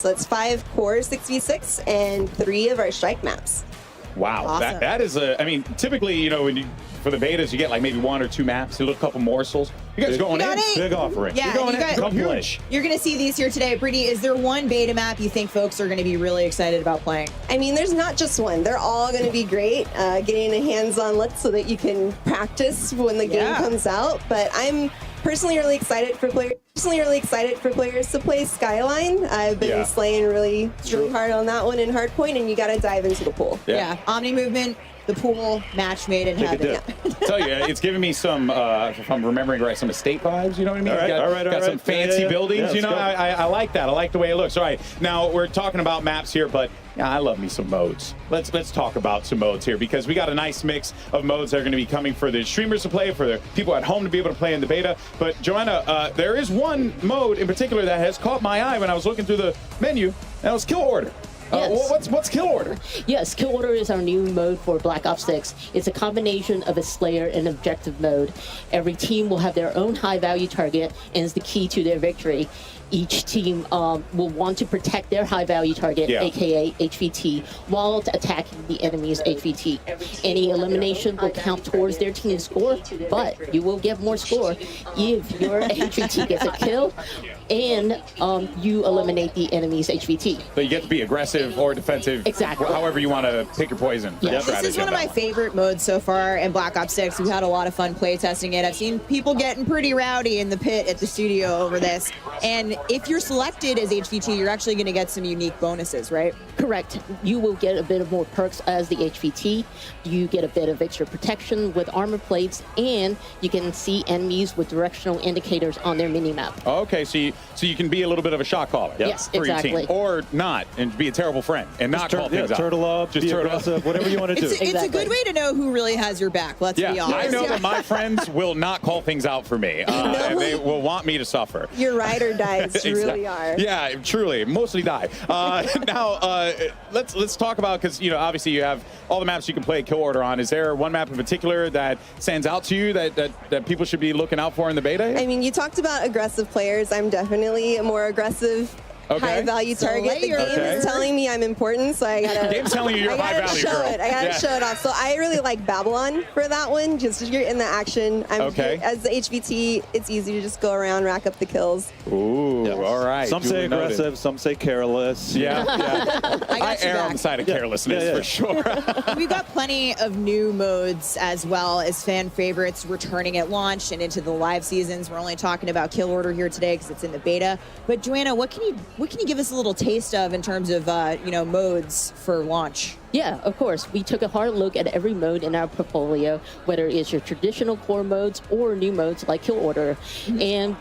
So it's 5 core 6v6 and 3 of our strike maps. Wow, Awesome. that is a. I mean, typically, you know, for the betas, you get like maybe 1 or 2 maps, a couple morsels. You guys going in? Big offering. Yeah, You're going you guys, in. Huge. you're going to see these here today. Brittany, is there one beta map you think folks are going to be really excited about playing? I mean, there's not just one. They're all going to be great. Getting a hands-on look so that you can practice when the game comes out. But I'm personally really excited for players. To play Skyline. I've been slaying really hard on that one in Hardpoint, and you got to dive into the pool. Yeah. Omni movement, the pool, match made in heaven. Tell you, it's giving me some, if I'm remembering right, some estate vibes. You know what I mean? All right, got some fancy buildings. Yeah, you know, I like that. I like the way it looks. All right, now we're talking about maps here, but I love me some modes. Let's talk about some modes here, because we got a nice mix of modes that are going to be coming for the streamers to play, for the people at home to be able to play in the beta. But Joanna, there is one mode in particular that has caught my eye when I was looking through the menu, and that was Kill Order. Yes. What's Kill Order? Yes, Kill Order is our new mode for Black Ops 6. It's a combination of a Slayer and objective mode. Every team will have their own high-value target, and is the key to their victory. Each team will want to protect their high-value target, aka HVT, while attacking the enemy's HVT. Any elimination will count towards their team's score, but you will get more score if your HVT gets a kill and you eliminate the enemy's HVT. So you get to be aggressive or defensive, exactly. However you want to pick your poison. Yes. This is one of my favorite modes so far in Black Ops 6. We've had a lot of fun play testing it. I've seen people getting pretty rowdy in the pit at the studio over this. And if you're selected as HVT, you're actually going to get some unique bonuses, right? Correct. You will get a bit of more perks as the HVT. You get a bit of extra protection with armor plates, and you can see enemies with directional indicators on their minimap. Okay, so you can be a little bit of a shot caller. Yes, for exactly. your team, or not, and be a terrible friend and not call things out. Turtle up, just be aggressive, whatever you want to do. It's a good way to know who really has your back. Let's be honest. I know that my friends will not call things out for me, and they will want me to suffer. Your ride or dies really are. Yeah, truly, mostly die. Now, let's talk about, because obviously you have all the maps you can play Kill Order on. Is there one map in particular that stands out to you that people should be looking out for in the beta? I mean, you talked about aggressive players. I'm definitely a more aggressive, high-value target. The game is telling me I'm important, so I gotta. The game's telling you you're high value, girl. I gotta show it off. So I really like Babylon for that one. Just you're in the action. As the HVT, it's easy to just go around, rack up the kills. Ooh, all right. Some say aggressive, some say careless. Yeah. I err on the side of carelessness for sure. We've got plenty of new modes as well as fan favorites returning at launch and into the live seasons. We're only talking about Kill Order here today because it's in the beta. But Joanna, what can you give us a little taste of in terms of modes for launch? Yeah, of course. We took a hard look at every mode in our portfolio, whether it's your traditional core modes or new modes like Kill Order. And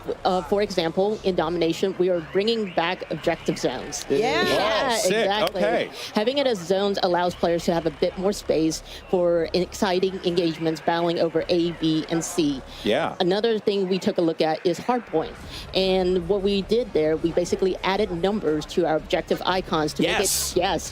for example, in Domination, we are bringing back objective zones. Yeah, sick. Exactly. Okay. Having it as zones allows players to have a bit more space for exciting engagements battling over A, B, and C. Yeah. Another thing we took a look at is Hardpoint. And what we did there, we basically added numbers to our objective icons to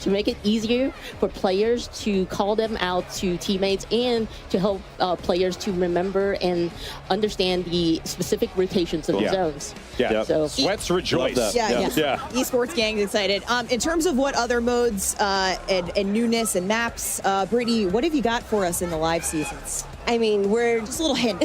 make it easier for players to call them out to teammates and to help players to remember and understand the specific rotations of the zones. Yeah. So Sweats rejoice. Yeah. Esports gang's excited. In terms of what other modes and newness and maps, Brittany, what have you got for us in the live seasons? I mean, we're just a little hint,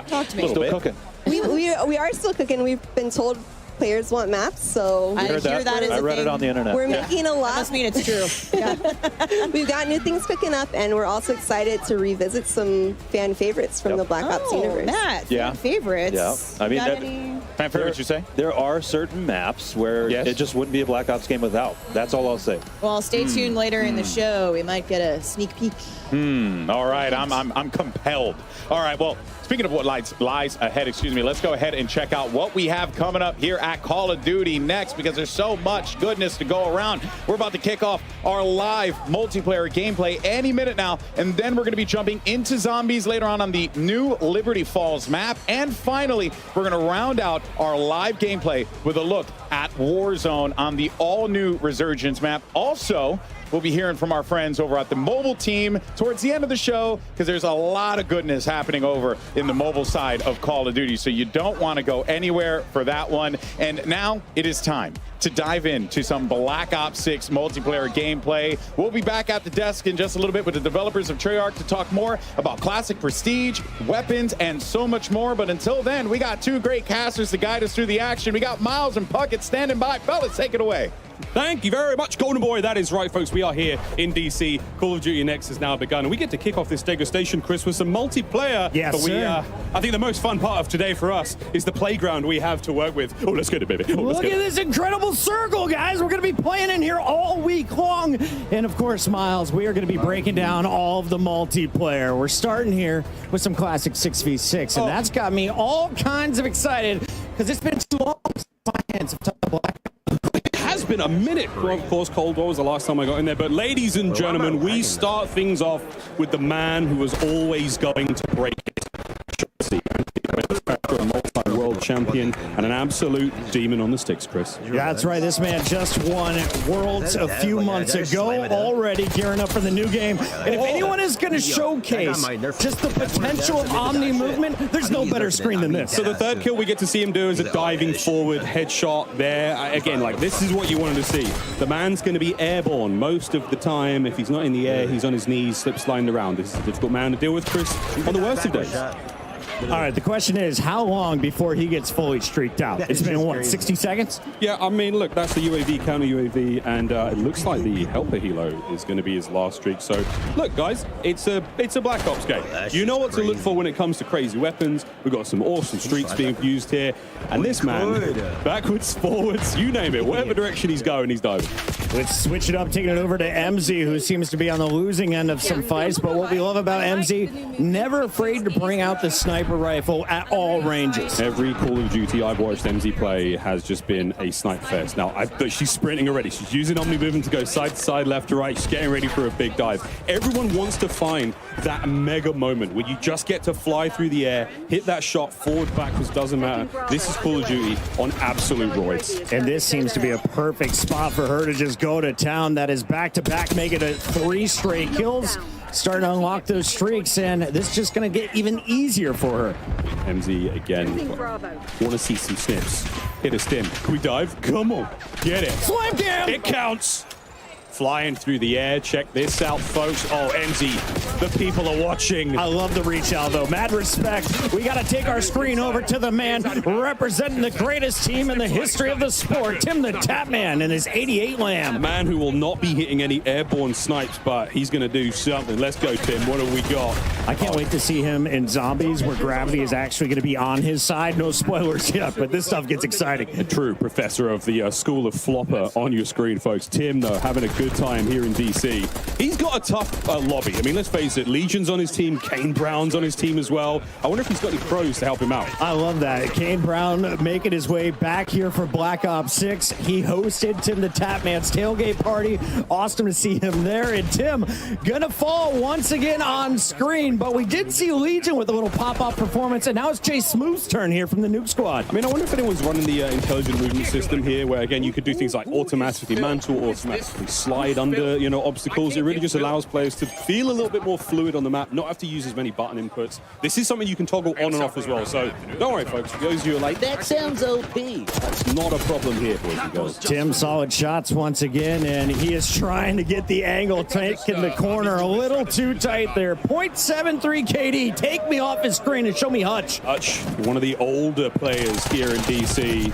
Talk to me. Still cooking. We are still cooking. We've been told players want maps, so I hear that is I read it on the internet. We're making a lot. That must mean it's true. We've got new things cooking up, and we're also excited to revisit some fan favorites from the Black Ops universe. Matt, fan favorites. Yeah, I mean, fan favorites, you say? There are certain maps where it just wouldn't be a Black Ops game without. That's all I'll say. Well, stay tuned later in the show. We might get a sneak peek. All right, I'm compelled. All right, well, speaking of what lies ahead, let's go ahead and check out what we have coming up here at Call of Duty next, because there's so much goodness to go around. We're about to kick off our live multiplayer gameplay any minute now, and then we're going to be jumping into zombies later on the new Liberty Falls map. And finally, we're going to round out our live gameplay with a look at Warzone on the all-new Resurgence map. Also, we'll be hearing from our friends over at the mobile team towards the end of the show, because there's a lot of goodness happening over in the mobile side of Call of Duty, so you don't want to go anywhere for that one. And now it is time to dive into some Black Ops 6 multiplayer gameplay. We'll be back at the desk in just a little bit with the developers of Treyarch to talk more about classic prestige, weapons, and so much more. But until then, we got two great casters to guide us through the action. We got Miles and Puckett standing by. Fellas, take it away. Thank you very much, Golden Boy. That is right, folks. We are here in DC. Call of Duty Next has now begun, and we get to kick off this degustation, Chris, with some multiplayer. Yes, but I think the most fun part of today for us is the playground we have to work with. Oh, let's get it, baby. Oh, Look at this incredible circle, guys. We're going to be playing in here all week long. And of course, Miles, we are going to be breaking down all of the multiplayer. We're starting here with some classic 6v6, and that's got me all kinds of excited because it's been too long since my hands have touched the black. Has been a minute. Well, of course, Cold War was the last time I got in there. But ladies and gentlemen, we start things off with the man who was always going to break it. A multi-world champion and an absolute demon on the sticks, Chris. Yeah, that's right. This man just won Worlds a few months ago, already gearing up for the new game. And if anyone is going to showcase just the potential of Omni movement, there's no better screen than this. So the third kill we get to see him do is a diving forward headshot there. Again, like, this is what you wanted to see. The man's going to be airborne most of the time. If he's not in the air, he's on his knees, slip sliding around. This is a difficult man to deal with, Chris, on the worst of days. All right, the question is, how long before he gets fully streaked out? It's been, what, 60 seconds? Yeah, I mean, look, that's the UAV, counter UAV, and it looks like the Helper Helo is going to be his last streak. So, look, guys, it's a Black Ops game. You know what to look for when it comes to crazy weapons. We've got some awesome streaks being used here. And this man, backwards, forwards, you name it, whatever direction he's going, he's diving. Let's switch it up, taking it over to MZ, who seems to be on the losing end of some fights. But what we love about MZ, never afraid to bring out the sniper rifle at all ranges. Every Call of Duty I've watched MZ play has just been a snipe fest. Now, she's sprinting already. She's using Omni movement to go side to side, left to right. She's getting ready for a big dive. Everyone wants to find that mega moment where you just get to fly through the air, hit that shot, forward, backwards, doesn't matter. This is Call of Duty on absolute roids. And this seems to be a perfect spot for her to just go to town. That is back-to-back, make it 3 straight kills. Starting to unlock those streaks, and this is just going to get even easier for her. MZ again. Want to see some snips. Hit a stim. Can we dive? Come on. Get it. Slam cam! It counts. Flying through the air. Check this out, folks. Oh, MZ, the people are watching. I love the reach out, though. Mad respect. We got to take our screen over to the man representing the greatest team in the history of the sport, Tim the Tapman and his 88 Lamb. A man who will not be hitting any airborne snipes, but he's going to do something. Let's go, Tim. What have we got? I can't wait to see him in Zombies, where gravity is actually going to be on his side. No spoilers yet, but this stuff gets exciting. A true professor of the School of Flopper on your screen, folks. Tim, though, having a good time here in DC. He's got a tough lobby. I mean, let's face it, Legion's on his team, Kane Brown's on his team as well. I wonder if he's got any pros to help him out. I love that. Kane Brown making his way back here for Black Ops 6. He hosted Tim the Tapman's tailgate party. Awesome to see him there. And Tim gonna fall once again on screen, but we did see Legion with a little pop-up performance, and now it's Jay Smooth's turn here from the Nuke Squad. I mean, I wonder if anyone's running the intelligent movement system here, where, again, you could do things like automatically mantle, automatically slide under, obstacles. It really just allows players to feel a little bit more fluid on the map, not have to use as many button inputs. This is something you can toggle on and off as well, so don't worry, folks. Those of you who are like, that sounds OP. That's not a problem here, boys and girls. Tim, solid shots once again, and he is trying to get the angle, taking the corner a little too tight there. 0.73 KD, take me off his screen and show me Hutch. Hutch, one of the older players here in DC.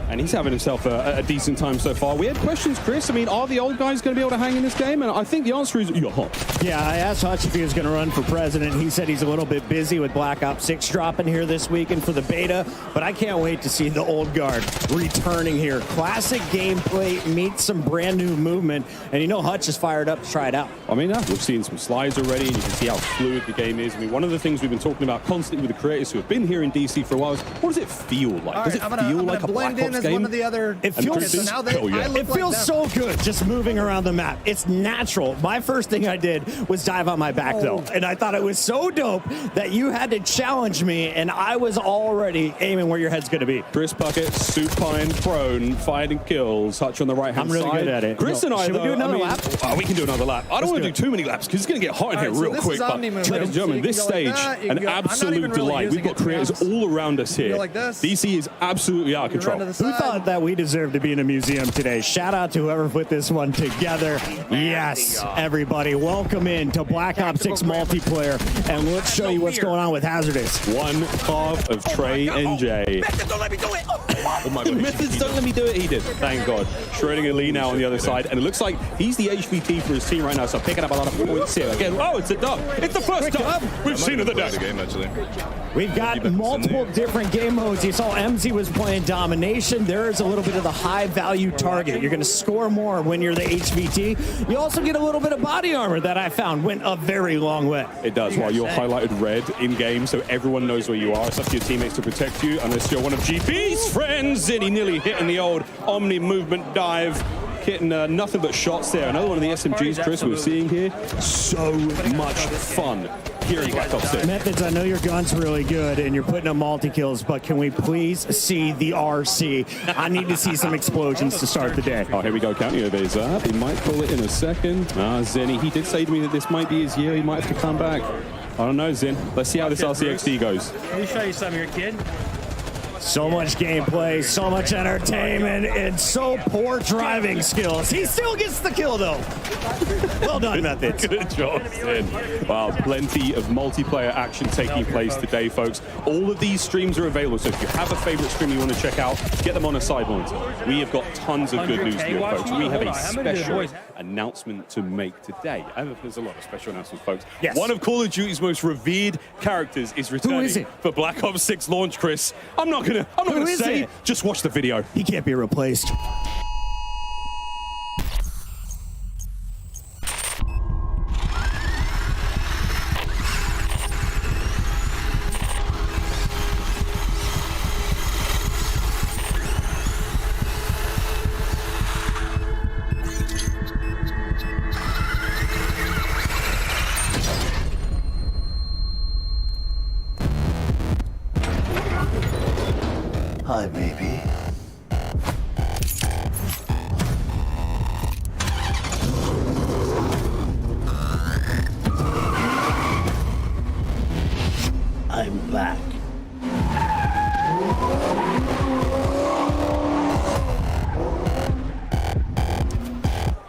And he's having himself a decent time so far. We had questions, Chris. I mean, are the old guys going to be able to hang in this game? And I think the answer is, you're hot. Yeah, I asked Hutch if he was going to run for president. He said he's a little bit busy with Black Ops 6 dropping here this weekend for the beta. But I can't wait to see the old guard returning here. Classic gameplay meets some brand new movement. And Hutch is fired up to try it out. I mean, we've seen some slides already, and you can see how fluid the game is. I mean, one of the things we've been talking about constantly with the creators who have been here in DC for a while is, what does it feel like? Does it feel like a Black Ops Ops game. one of the other. It feels, so now they, it feels so good just moving around the map. It's natural. My first thing I did was dive on my back, though. And I thought it was so dope that you had to challenge me, and I was already aiming where your head's going to be. Chris Puckett, supine, prone, finding kills, touch on the right-hand side. I'm really good at it. Chris and I, should we do another lap? Oh, we can do another lap. I don't want to do too many laps because it's going to get hot in here real quick. But ladies and gentlemen, this stage, an absolute delight. We've got creators all around us here. DC is absolutely out of control. Who thought that we deserved to be in a museum today? Shout out to whoever put this one together. Yes, everybody, welcome in to Black Ops 6 multiplayer, and let's show you what's going on with Hazardous. One half of Trey and Jay. Methods don't let me do it. Oh my God. Methods don't let me do it. He did. Thank God. Shredding Elite now on the other side, and it looks like he's the HVT for his team right now, so picking up a lot of points here. Again, oh, it's a dub. It's the first dub we've seen of the day. We've got multiple different game modes. You saw MZ was playing domination. There is a little bit of the high value target. You're going to score more when you're the HVT. You also get a little bit of body armor that I found went a very long way. It does, while you're highlighted red in game, so everyone knows where you are. It's up to your teammates to protect you, unless you're one of GB's friends. And he nearly hitting the old Omni movement dive. Hitting nothing but shots there. Another one of the SMGs, Chris, we're seeing here. So much fun here in Black Ops 6. Methods, I know your gun's really good and you're putting up multi-kills, but can we please see the RC? I need to see some explosions to start the day. Oh, here we go. Counting over his up. He might pull it in a second. Zenny, he did say to me that this might be his year. He might have to come back. I don't know, Zen. Let's see how this RCXD goes. Let me show you something here, kid. So much gameplay, so much entertainment, and so poor driving skills. He still gets the kill, though. Well done, Methods. Good job, Zen. Wow, plenty of multiplayer action taking place today, folks. All of these streams are available, so if you have a favorite stream you want to check out, get them on a side monitor. We have got tons of good news here, folks. We have a special announcement to make today. And there's a lot of special announcements, folks. Yes. One of Call of Duty's most revered characters is returning. Who is it? For Black Ops 6 launch, Chris. I'm not gonna say it. Just watch the video. He can't be replaced. Hi, baby. I'm back.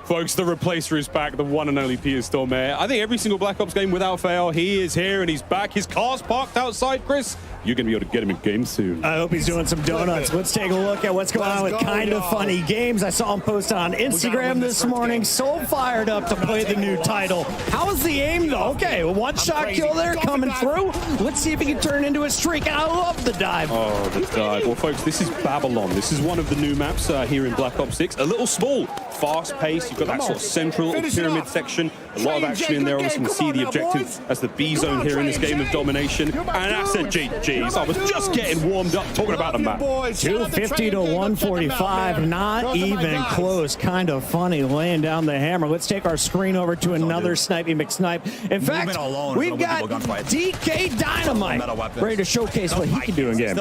Folks, the replacer is back, the one and only Peter Stormare. I think every single Black Ops game without fail, he is here and he's back. His car's parked outside, Chris. You're going to be able to get him in game soon. I hope he's doing some donuts. Let's take a look at what's going on with Kinda Funny Games. I saw him post on Instagram this morning. So fired up to play the new title. How is the aim, though? Okay, a one-shot kill there coming through. Let's see if he can turn into a streak. And I love the dive. Oh, the dive. Well, folks, this is Babylon. This is one of the new maps here in Black Ops 6. A little small, fast-paced. You've got that sort of central pyramid section. A lot of action in there. Obviously, you can see the objective as the B zone here in this game of domination. And I said, geez, I was just getting warmed up talking about the map. 250 to 145, not even close. Kind of funny laying down the hammer. Let's take our screen over to another Snipey McSnipe. In fact, we've got DK Dynamite ready to showcase what he can do in game.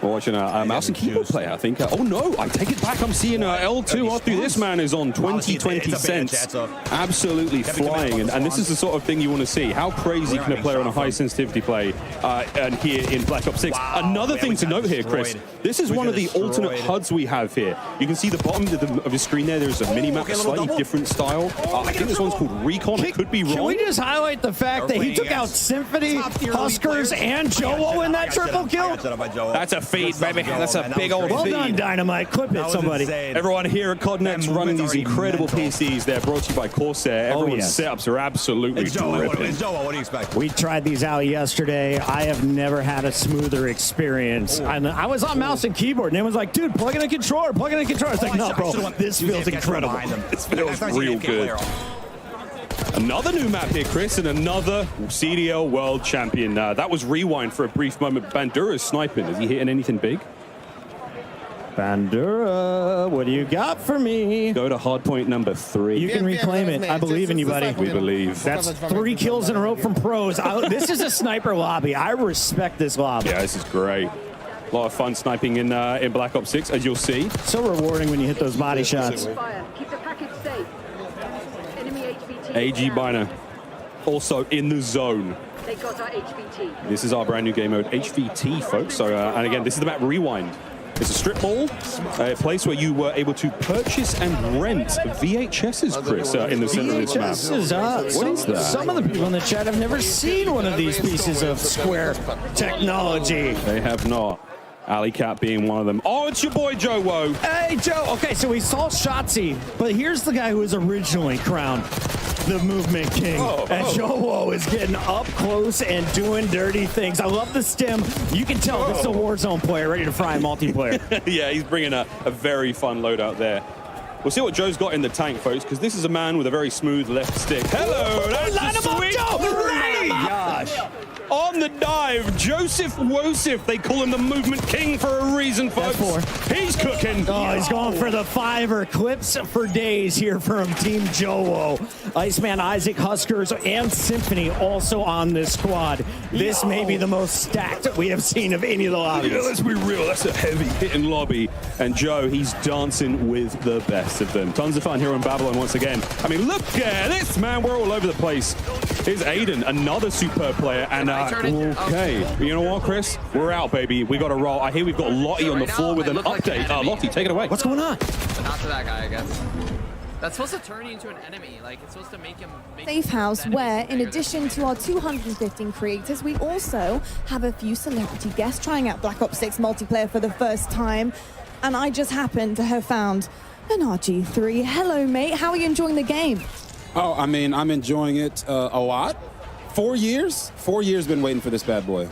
We're watching a mouse and keyboard player, I think. Oh no, I take it back. I'm seeing L2 off through. This man is on 20 cents. Absolutely flying. And this is the sort of thing you want to see. How crazy can a player on a high sensitivity play and here in Black Ops 6? Another thing to note here, Chris, this is one of the alternate HUDs we have here. You can see the bottom of the screen there. There's a mini-map, a slightly different style. I think this one's called Recon. It could be wrong. Can we just highlight the fact that he took out Symphony, Huskers, and Joe in that triple kill? That's a feed, baby. That's a big old feed. Well done, Dynamite. Clip it, somebody. Everyone here at CODNet's running these incredible PCs. They're brought to you by Corsair. Everyone's setups are absolutely dripping. What do you expect? We tried these out yesterday. I have never had a smoother experience. I was on mouse and keyboard, and everyone's like, dude, plug in a controller, plug in a controller. It's like, no, bro, this feels incredible. This feels real good. Another new map here, Chris, and another CDL World Champion. That was Rewind for a brief moment. Bandura's sniping. Is he hitting anything big? Bandura, what do you got for me? Go to hardpoint number 3. You can reclaim it. I believe in you, buddy. We believe. That's 3 kills in a row from pros. This is a sniper lobby. I respect this lobby. Yeah, this is great. A lot of fun sniping in Black Ops 6, as you'll see. So rewarding when you hit those body shots. Keep the package safe. Enemy HVT. AG Biner, also in the zone. They got our HVT. This is our brand new game mode, HVT, folks. So, and again, this is the map Rewind. It's a strip mall, a place where you were able to purchase and rent VHSs, Chris, in the center of this map. VHSs, What is that? Some of the people in the chat have never seen one of these pieces of Square technology. They have not. Alley Cat being one of them. Oh, it's your boy Joe Woe. Hey, Joe. Okay, so we saw Shotzi, but here's the guy who was originally crowned the Movement King. And Joe Woe is getting up close and doing dirty things. I love the stem. You can tell this is a Warzone player ready to fry in multiplayer. Yeah, he's bringing a very fun loadout there. We'll see what Joe's got in the tank, folks, because this is a man with a very smooth left stick. Hello, that's Line him up, sweet. Joe! Line him up! Gosh. On the dive, Joseph Wosif. They call him the Movement King for a reason, folks. He's cooking. Oh, he's going for the 5 clips for days here from Team Joe Woe. Iceman, Isaac, Huskers, and Symphony also on this squad. This may be the most stacked we have seen of any of the lobbies. Yeah, let's be real. That's a heavy hitting lobby. And Joe, he's dancing with the best of them. Tons of fun here on Babylon once again. I mean, look at this, man. We're all over the place. Here's Aiden, another superb player. And okay, you know what, Chris? We're out, baby. We got to roll. I hear we've got Lottie on the floor with an update. Lottie, take it away. What's going on? Not to that guy, I guess. That's supposed to turn you into an enemy. Like, it's supposed to make him... Safe house, where, in addition to our 215 creators, we also have a few celebrity guests trying out Black Ops 6 multiplayer for the first time. And I just happened to have found an RG3. Hello, mate. How are you enjoying the game? Oh, I mean, I'm enjoying it a lot. 4 years? 4 years been waiting for this bad boy.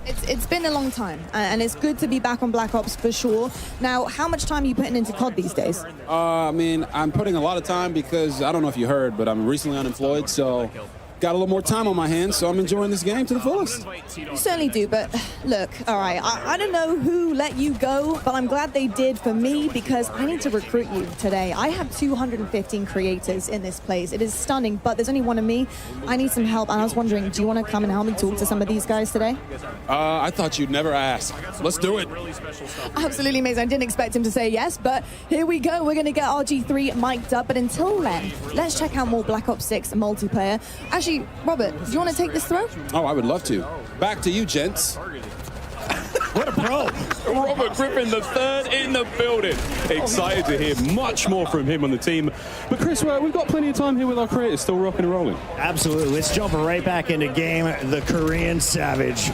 It's been a long time, and it's good to be back on Black Ops for sure. Now, how much time are you putting into COD these days? I mean, I'm putting a lot of time because, I don't know if you heard, but I'm recently unemployed, so got a little more time on my hands, so I'm enjoying this game to the fullest. You certainly do, but look, all right, I don't know who let you go, but I'm glad they did for me because I need to recruit you today. I have 215 creators in this place. It is stunning, but there's only one of me. I need some help, and I was wondering, do you want to come and help me talk to some of these guys today? I thought you'd never ask. Let's do it. Absolutely amazing. I didn't expect him to say yes, but here we go. We're going to get RG3 mic'd up, but until then, let's check out more Black Ops 6 multiplayer. Actually, Robert, do you want to take this throw? Oh, I would love to. Back to you, gents. What a pro. Robert Griffin, the third in the building. Excited to hear much more from him on the team. But Chris, we've got plenty of time here with our creators still rocking and rolling. Absolutely. Let's jump right back into game. The Korean Savage.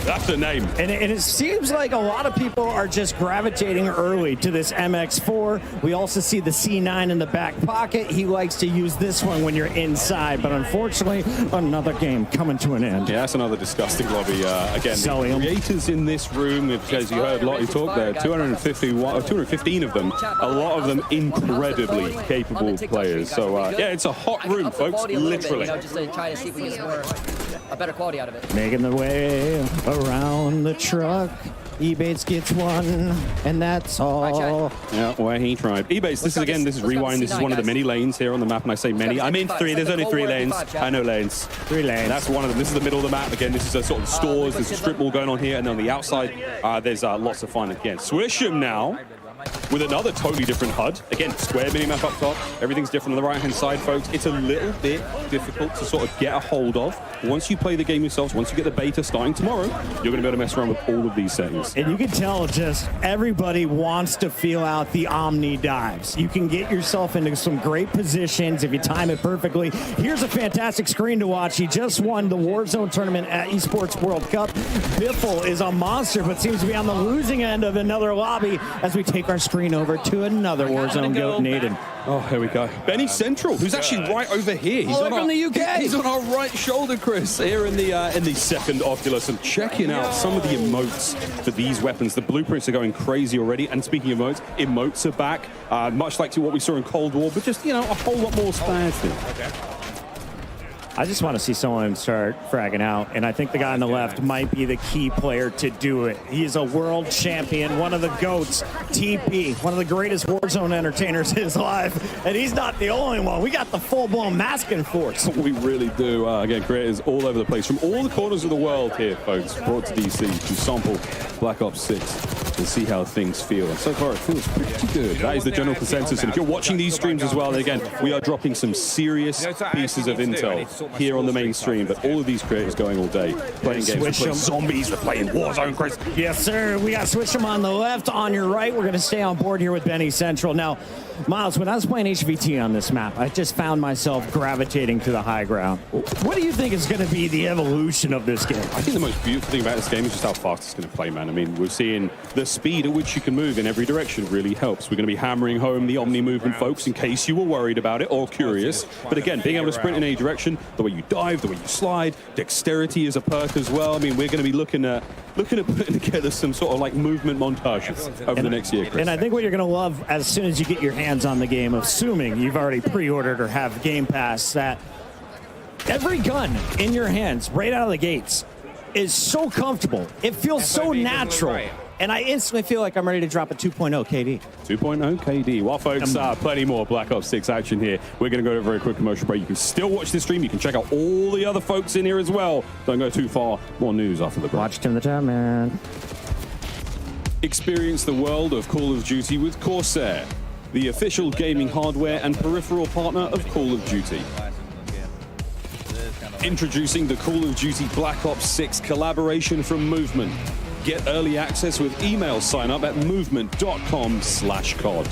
That's the name. And it seems like a lot of people are just gravitating early to this MX4. We also see the C9 in the back pocket. He likes to use this one when you're inside, but unfortunately, another game coming to an end. Yeah, that's another disgusting lobby. Again, the creators in this room, as you heard Lottie talk there, 215 of them, a lot of them incredibly capable players. So, yeah, it's a hot room, folks, literally. Just to try to see if we can get a better quality out of it. Making the way around the truck. Ebates gets one, and that's all. Yeah, where he tried. Ebates, this is Rewind. This is one of the many lanes here on the map, and I say many. I mean 3. There's only 3 lanes. I know lanes. 3 lanes. That's one of them. This is the middle of the map. Again, this is a sort of stores. There's a strip mall going on here, and on the outside, there's lots of fun. Again, Swisham now with another totally different HUD. Again, square minimap up top. Everything's different on the right-hand side, folks. It's a little bit difficult to sort of get a hold of. Once you play the game yourselves, once you get the beta starting tomorrow, you're going to be able to mess around with all of these settings. And you can tell just everybody wants to feel out the Omni dives. You can get yourself into some great positions if you time it perfectly. Here's a fantastic screen to watch. He just won the Warzone tournament at Esports World Cup. Biffle is a monster, but seems to be on the losing end of another lobby as we take our screen over to another Warzone goat, Naden. Oh, here we go. Benny Central, who's actually right over here. He's from the UK. He's on our right shoulder, Chris, here in the second Oculus, and checking out some of the emotes for these weapons. The blueprints are going crazy already. And speaking of emotes are back, much like to what we saw in Cold War, but just, a whole lot more spicy. I just want to see someone start fragging out, and I think the guy on the left might be the key player to do it. He is a world champion, one of the GOATs, TP, one of the greatest Warzone entertainers is alive, and he's not the only one. We got the full-blown masking force. We really do. Again, creators all over the place, from all the corners of the world here, folks, brought to DC to sample Black Ops 6 and see how things feel. And so far, it feels pretty good. That is the general consensus. And if you're watching these streams as well, then again, we are dropping some serious pieces of intel here on the main stream, but all of these creators going all day, playing games, we're playing zombies, we're playing Warzone, Chris. Yes, sir. We got Switch'em on the left, on your right. We're going to stay on board here with Benny Central. Now, Miles, when I was playing HVT on this map, I just found myself gravitating to the high ground. What do you think is going to be the evolution of this game? I think the most beautiful thing about this game is just how fast it's going to play, man. I mean, we're seeing the speed at which you can move in every direction really helps. We're going to be hammering home the Omni movement, folks, in case you were worried about it or curious. But again, being able to sprint in any direction, the way you dive, the way you slide, dexterity is a perk as well. I mean, we're going to be looking at putting together some sort of like movement montages over the next year, Chris. And I think what you're going to love as soon as you get your hands on the game, assuming you've already pre-ordered or have Game Pass, that every gun in your hands right out of the gates is so comfortable. It feels so natural. And I instantly feel like I'm ready to drop a 2.0 KD. 2.0 KD. Well, folks, plenty more Black Ops 6 action here. We're going to go to a very quick commercial break. You can still watch this stream. You can check out all the other folks in here as well. Don't go too far. More news after the break. Watch Tim the Tap Man. Experience the world of Call of Duty with Corsair, the official gaming hardware and peripheral partner of Call of Duty. Introducing the Call of Duty Black Ops 6 collaboration from Movement. Get early access with email sign up at movement.com/COD.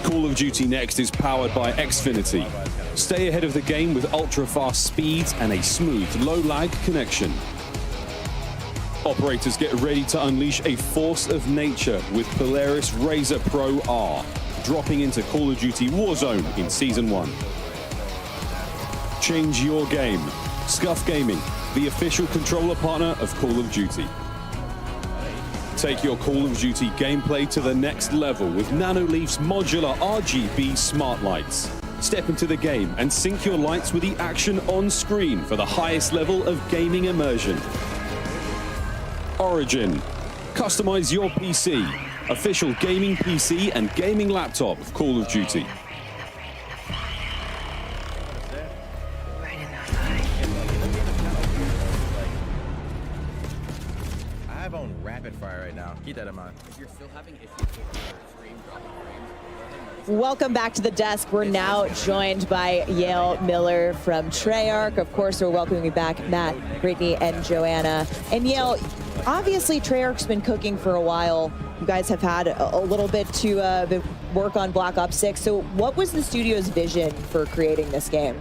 Call of Duty Next is powered by Xfinity. Stay ahead of the game with ultra-fast speeds and a smooth, low-lag connection. Operators, get ready to unleash a force of nature with Polaris Razor Pro R, dropping into Call of Duty Warzone in Season 1. Change your game. Scuff Gaming, the official controller partner of Call of Duty. Take your Call of Duty gameplay to the next level with Nanoleaf's modular RGB smart lights. Step into the game and sync your lights with the action on screen for the highest level of gaming immersion. Origin. Customize your PC. Official gaming PC and gaming laptop of Call of Duty. I have on rapid fire right now. Keep that in mind. If you're still having issues with your stream dropping frames, Welcome back to the desk. We're now joined by Yale Miller from Treyarch. Of course, we're welcoming back Matt, Brittany, and Joanna. And Yale, obviously Treyarch's been cooking for a while. You guys have had a little bit to work on Black Ops 6. So what was the studio's vision for creating this game?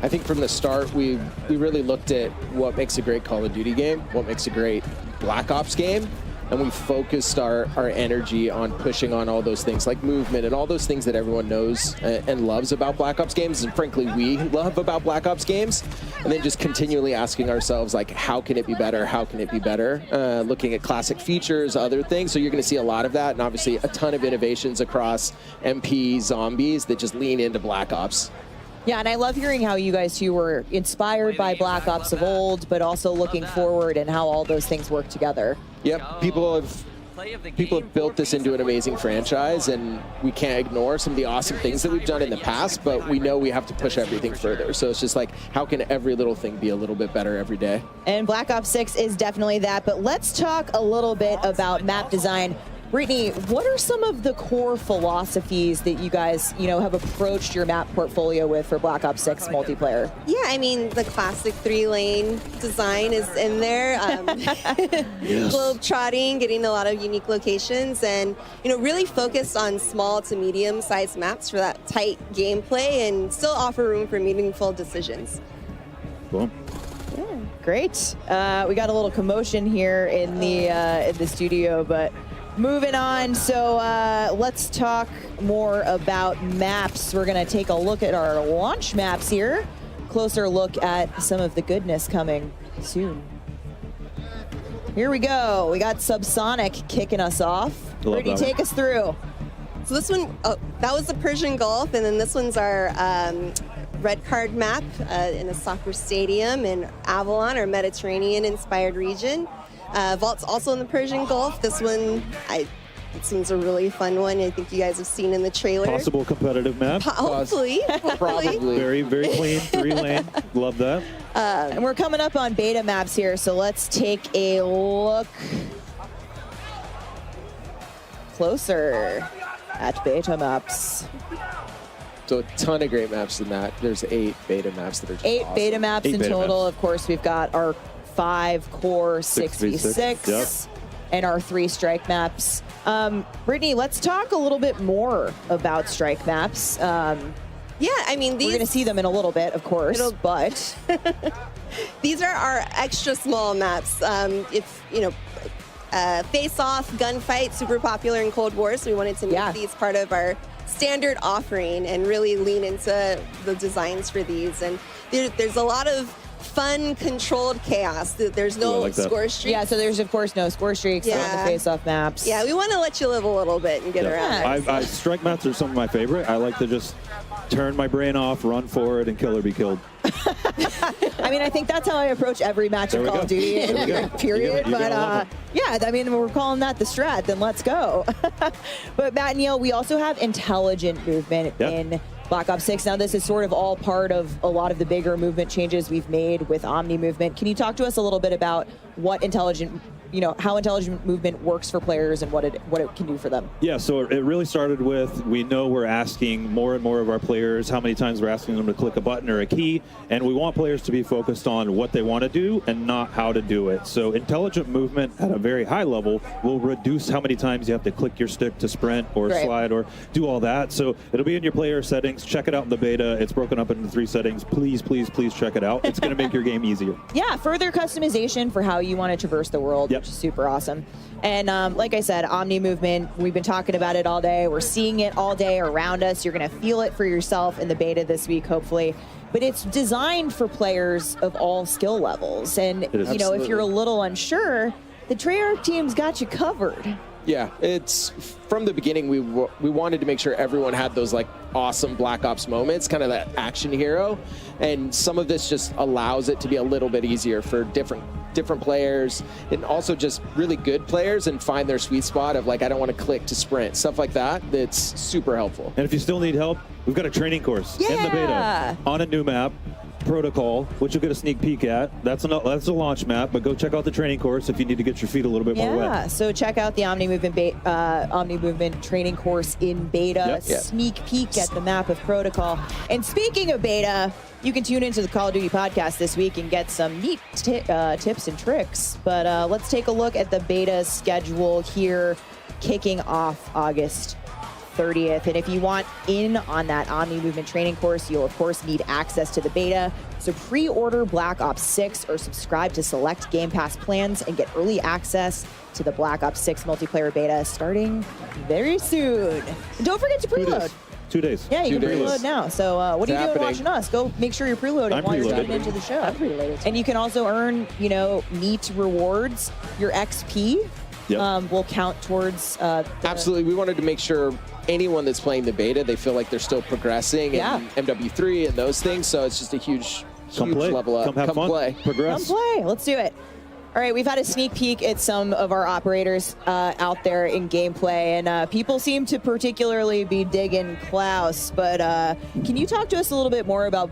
I think from the start, we really looked at what makes a great Call of Duty game, what makes a great Black Ops game, and we focused our energy on pushing on all those things like movement and all those things that everyone knows and loves about Black Ops games, and frankly we love about Black Ops games, and then just continually asking ourselves, like, how can it be better, how can it be better, looking at classic features, other things. So you're going to see a lot of that, and obviously a ton of innovations across MP, zombies that just lean into Black Ops. Yeah, and I love hearing how you guys too were inspired by Black Ops of old, but also looking forward and how all those things work together. Yep, people have built this into an amazing franchise, and we can't ignore some of the awesome things that we've done in the past, but we know we have to push everything further. So it's just like, how can every little thing be a little bit better every day? And Black Ops 6 is definitely that, but let's talk a little bit about map design. Brittany, what are some of the core philosophies that you guys, have approached your map portfolio with for Black Ops 6 multiplayer? Yeah, I mean, the classic 3-lane design is in there. Globe trotting, getting a lot of unique locations, and, really focused on small to medium-sized maps for that tight gameplay and still offer room for meaningful decisions. Cool. Yeah, great. We got a little commotion here in the studio, but moving on, so let's talk more about maps. We're going to take a look at our launch maps here. Closer look at some of the goodness coming soon. Here we go. We got Subsonic kicking us off. Brittany, take us through. So this one, that was the Persian Gulf, and then this one's our red card map in a soccer stadium in Avalon, our Mediterranean-inspired region. Vault's also in the Persian Gulf. This one, it seems a really fun one. I think you guys have seen in the trailer. Possible competitive map. Hopefully. Probably. Very, very clean, 3-lane. Love that. And we're coming up on beta maps here, so let's take a look closer at beta maps. So a ton of great maps in that. There's 8 beta maps that are just 8 awesome. beta maps in total. Of course, we've got our 5 core 6v6 Yep. and our 3 strike maps. Brittany, let's talk a little bit more about strike maps. Yeah, I mean, we're going to see them in a little bit, of course, but these are our extra small maps. If you know, face-off, gunfight, super popular in Cold War, so we wanted to make these part of our standard offering and really lean into the designs for these. And there's a lot of fun, controlled chaos. There's no score streaks. Yeah, so there's, of course, no score streaks on the face-off maps. Yeah, we want to let you live a little bit and get around. Strike maps are some of my favorite. I like to just turn my brain off, run forward, and kill or be killed. I mean, I think that's how I approach every match of Call of Duty, period. But yeah, I mean, we're calling that the strat, then let's go. But Matt and Neil, we also have intelligent movement in Black Ops 6. Now, this is sort of all part of a lot of the bigger movement changes we've made with Omni movement. Can you talk to us a little bit about what intelligent, how intelligent movement works for players and what it can do for them? Yeah, so it really started with, we know we're asking more and more of our players how many times we're asking them to click a button or a key, and we want players to be focused on what they want to do and not how to do it. So intelligent movement at a very high level will reduce how many times you have to click your stick to sprint or slide or do all that. So it'll be in your player settings. Check it out in the beta. It's broken up into 3 settings. Please, please, please check it out. It's going to make your game easier. Yeah, further customization for how you want to traverse the world, which is super awesome. And like I said, Omni movement, we've been talking about it all day. We're seeing it all day around us. You're going to feel it for yourself in the beta this week, hopefully. But it's designed for players of all skill levels. And, if you're a little unsure, the Treyarch team's got you covered. Yeah, it's from the beginning we wanted to make sure everyone had those like awesome Black Ops moments, kind of that action hero, and some of this just allows it to be a little bit easier for different players and also just really good players and find their sweet spot of like, I don't want to click to sprint, stuff like that. That's super helpful. And if you still need help, we've got a training course in the beta on a new map, Protocol, which you'll get a sneak peek at. That's a launch map, but go check out the training course if you need to get your feet a little bit more wet. Yeah, so check out the Omni Movement training course in beta. Sneak peek at the map of Protocol. And speaking of beta, you can tune into the Call of Duty podcast this week and get some neat tips and tricks. But let's take a look at the beta schedule here, kicking off August 30th. And if you want in on that Omni Movement training course, you'll of course need access to the beta. So pre-order Black Ops 6 or subscribe to select Game Pass plans and get early access to the Black Ops 6 multiplayer beta starting very soon. And don't forget to preload. 2 days. Yeah, you can preload now. So what are you doing watching us? Go make sure you're preloading while you're getting into the show. I'm preloaded. And you can also earn, neat rewards. Your XP will count towards Absolutely. We wanted to make sure anyone that's playing the beta, they feel like they're still progressing in MW3 and those things. So it's just a huge level up. Come play. Progress. Come play. Let's do it. All right, we've had a sneak peek at some of our operators out there in gameplay, and people seem to particularly be digging Klaus. But can you talk to us a little bit more about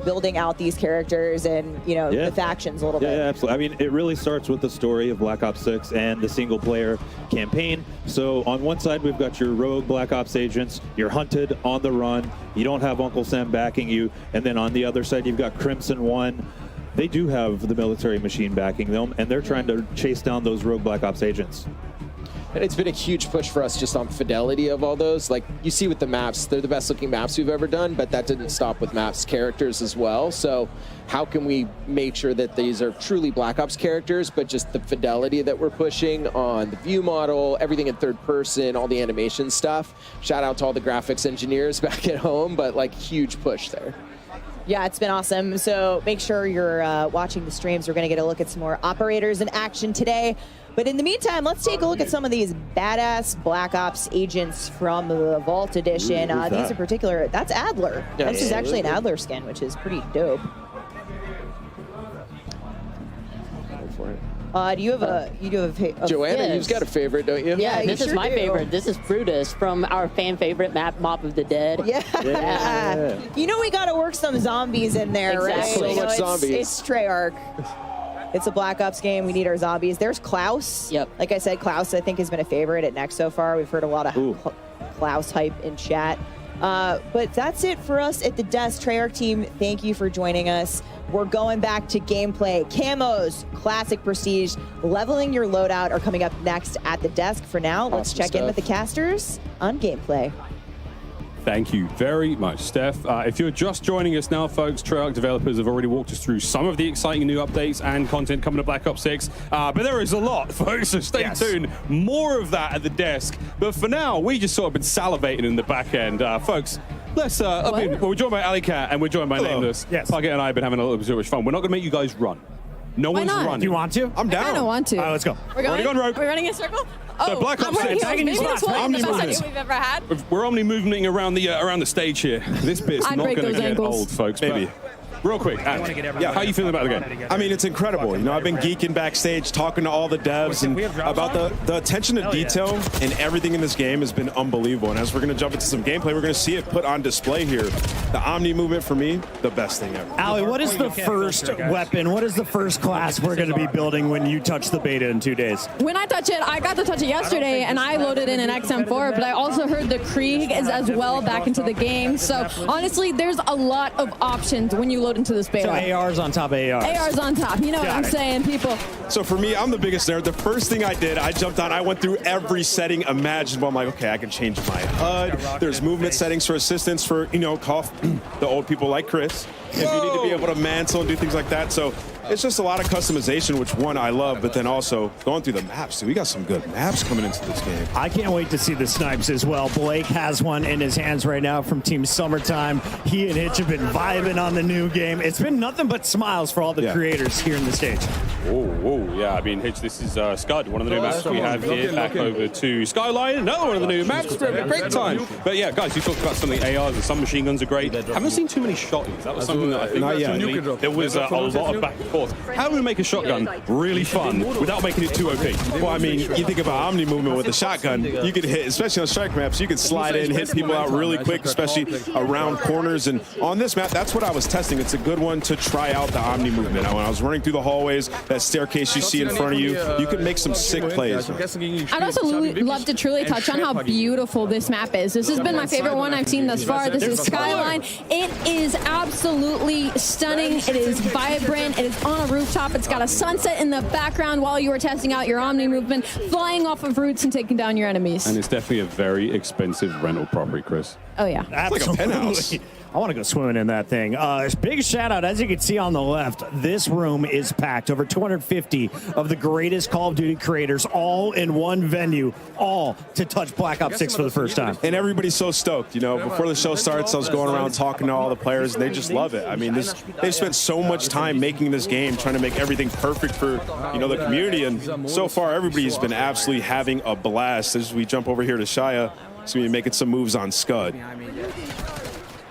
building out these characters and the factions a little bit? Yeah, absolutely. I mean, it really starts with the story of Black Ops 6 and the single-player campaign. So on one side, we've got your rogue Black Ops agents. You're hunted on the run. You don't have Uncle Sam backing you. And then on the other side, you've got Crimson One. They do have the military machine backing them, and they're trying to chase down those rogue Black Ops agents. And it's been a huge push for us just on fidelity of all those. Like you see with the maps, they're the best looking maps we've ever done, but that didn't stop with maps characters as well. So how can we make sure that these are truly Black Ops characters, but just the fidelity that we're pushing on the view model, everything in third person, all the animation stuff. Shout out to all the graphics engineers back at home, but like huge push there. Yeah, it's been awesome. So make sure you're watching the streams. We're going to get a look at some more operators in action today. But in the meantime, let's take a look at some of these badass Black Ops agents from the Vault Edition. These in particular, that's Adler. Yeah, this is actually an Adler skin, which is pretty dope. Do you have a Joanna, yes. you've got a favorite, don't you? Yeah, this is sure my do. favorite. This is Brutus from our fan favorite map, Mob of the Dead. Yeah. You know we got to work some zombies in there, Exactly. right? So much zombies. It's Treyarch. It's a Black Ops game. We need our zombies. There's Klaus. Yep. Like I said, Klaus I think has been a favorite at Next so far. We've heard a lot of Klaus hype in chat. But that's it for us at the desk. Treyarch team, thank you for joining us. We're going back to gameplay. Camos, Classic Prestige, leveling your loadout are coming up next at the desk. For now, let's check in with the casters on gameplay. Thank you very much, Steph. If you're just joining us now, folks, Treyarch developers have already walked us through some of the exciting new updates and content coming to Black Ops 6. But there is a lot, folks, so stay tuned. More of that at the desk. But for now, we just sort of been salivating in the back end. Folks, let's, we're joined by Ali Cat and we're joined by Nameless. Yes. Puckett and I have been having a little bit too much fun. We're not going to make you guys run. No one's not? running. Do you want to? I'm down. I don't want to. All right, let's go. We're going? Already gone rogue. We're running in a circle? So Black Ops 6. Maybe this will be the best idea we've ever had. We're omni moving around the stage here. This bit's I'd not break going to those get ankles. old, folks. Maybe. Real quick, how are you feeling about the game? I mean, it's incredible. You know, I've been geeking backstage, talking to all the devs, and about the attention to detail and everything in this game has been unbelievable. And as we're going to jump into some gameplay, we're going to see it put on display here. The Omni movement, for me, the best thing ever. Ali, what is the first weapon? What is the first class we're going to be building when you touch the beta in 2 days? When I touch it, I got to touch it yesterday, and I loaded in an XM4, but I also heard the Krieg is as well back into the game. So honestly, there's a lot of options when you load into this beta. So AR's on top of ARs. AR's on top. You know what I'm saying, people. So for me, I'm the biggest nerd. The first thing I did, I jumped on, I went through every setting imaginable. I'm like, okay, I can change my HUD. There's movement settings for assistance for, you know, the old people like Chris. If you need to be able to mantle and do things like that. So it's just a lot of customization, which one I love, but then also going through the maps. Dude, we got some good maps coming into this game. I can't wait to see the snipes as well. Blake has one in his hands right now from Team Summertime. He and Hitch have been vibing on the new game. It's been nothing but smiles for all the creators here in the stage. Oh, yeah. I mean, Hitch, this is Scud, one of the new maps we have here. Back over to Skyline, another one of the new maps. Great time. But yeah, guys, you talked about some of the ARs and some machine guns are great. Haven't seen too many shotguns. That was something that I think there was a lot of back and forth. How do we make a shotgun really fun without making it too OP? Well, I mean, you think about Omni movement with a shotgun, you could hit, especially on strike maps, you could slide in, hit people out really quick, especially around corners. And on this map, that's what I was testing. It's a good one to try out the Omni movement. When I was running through the hallways, that staircase you see in front of you, you could make some sick plays. I'd also love to truly touch on how beautiful this map is. This has been my favorite one I've seen thus far. This is Skyline. It is absolutely stunning. It is vibrant. It is on a rooftop. It's got a sunset in the background while you are testing out your Omni movement, flying off of roofs and taking down your enemies. And it's definitely a very expensive rental property, Chris. Oh, yeah. Absolutely. Like a penthouse. I want to go swimming in that thing. Big shout out, as you can see on the left, this room is packed. Over 250 of the greatest Call of Duty creators, all in one venue, all to touch Black Ops 6 for the first time. And everybody's so stoked. You know, before the show starts, I was going around talking to all the players, and they just love it. I mean, they've spent so much time making this game, trying to make everything perfect for, you know, the community. And so far, everybody's been absolutely having a blast. As we jump over here to Shia, so we're making some moves on Scud.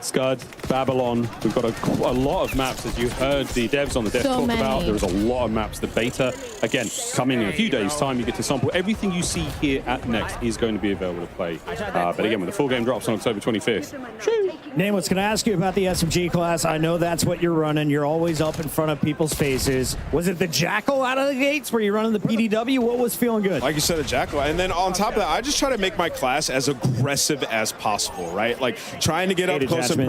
Scud, Babylon, we've got a lot of maps, as you heard the devs on the desk talk about. There's a lot of maps. The beta, again, coming in a few days' time, you get to sample. Everything you see here at Next is going to be available to play. But again, when the full game drops on October 25th. Nameless, can I ask you about the SMG class? I know that's what you're running. You're always up in front of people's faces. Was it the Jackal out of the gates? Were you running the PDW? What was feeling good? Like you said, a Jackal. And then on top of that, I just try to make my class as aggressive as possible, right? Like trying to get up close and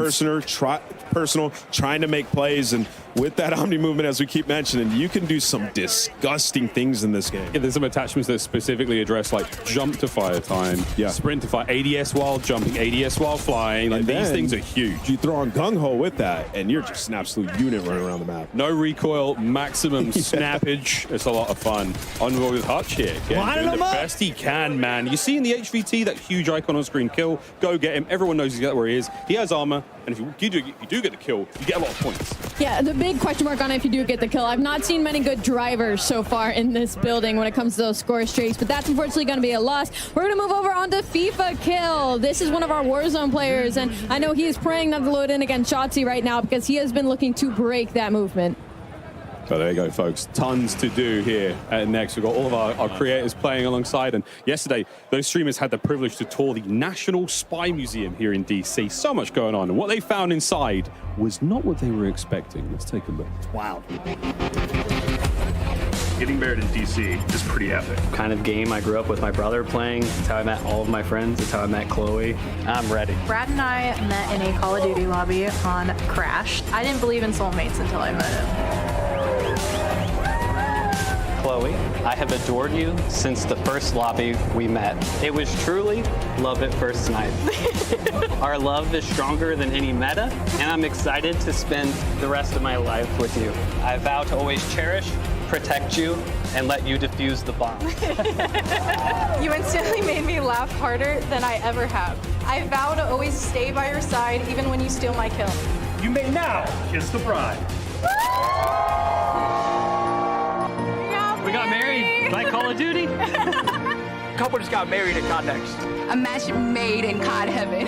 personal, trying to make plays. And with that Omni movement, as we keep mentioning, you can do some disgusting things in this game. Yeah, there's some attachments that specifically address like jump to fire time, sprint to fire, ADS while jumping, ADS while flying. Like these things are huge. You throw on gung-ho with that, and you're just an absolute unit running around the map. No recoil, maximum snappage. It's a lot of fun. On with Hutch here. Doing the best he can, man. You see in the HVT, that huge icon on screen, kill, go get him. Everyone knows exactly where he is. He has armor, and if you do get the kill, you get a lot of points. Yeah, the big question mark on if you do get the kill. I've not seen many good drivers so far in this building when it comes to those score streaks, but that's unfortunately going to be a loss. We're going to move over onto FIFA Kill. This is one of our Warzone players, and I know he is praying not to load in against Shotzi right now because he has been looking to break that movement. So there you go, folks. Tons to do here at Next. We've got all of our creators playing alongside. And yesterday, those streamers had the privilege to tour the National Spy Museum here in DC. So much going on. And what they found inside was not what they were expecting. Let's take a look. Wow. Getting married in DC is pretty epic. Kind of game I grew up with my brother playing. It's how I met all of my friends. It's how I met Chloe. I'm ready. Brad and I met in a Call of Duty lobby on Crash. I didn't believe in soulmates until I met him. Chloe, I have adored you since the first lobby we met. It was truly love at first sight. Our love is stronger than any meta, and I'm excited to spend the rest of my life with you. I vow to always cherish, protect you, and let you defuse the bomb. You instantly made me laugh harder than I ever have. I vow to always stay by your side, even when you steal my kill. You may now kiss the bride. We got married like Call of Duty. Couple just got married at COD Next. A match made in COD heaven.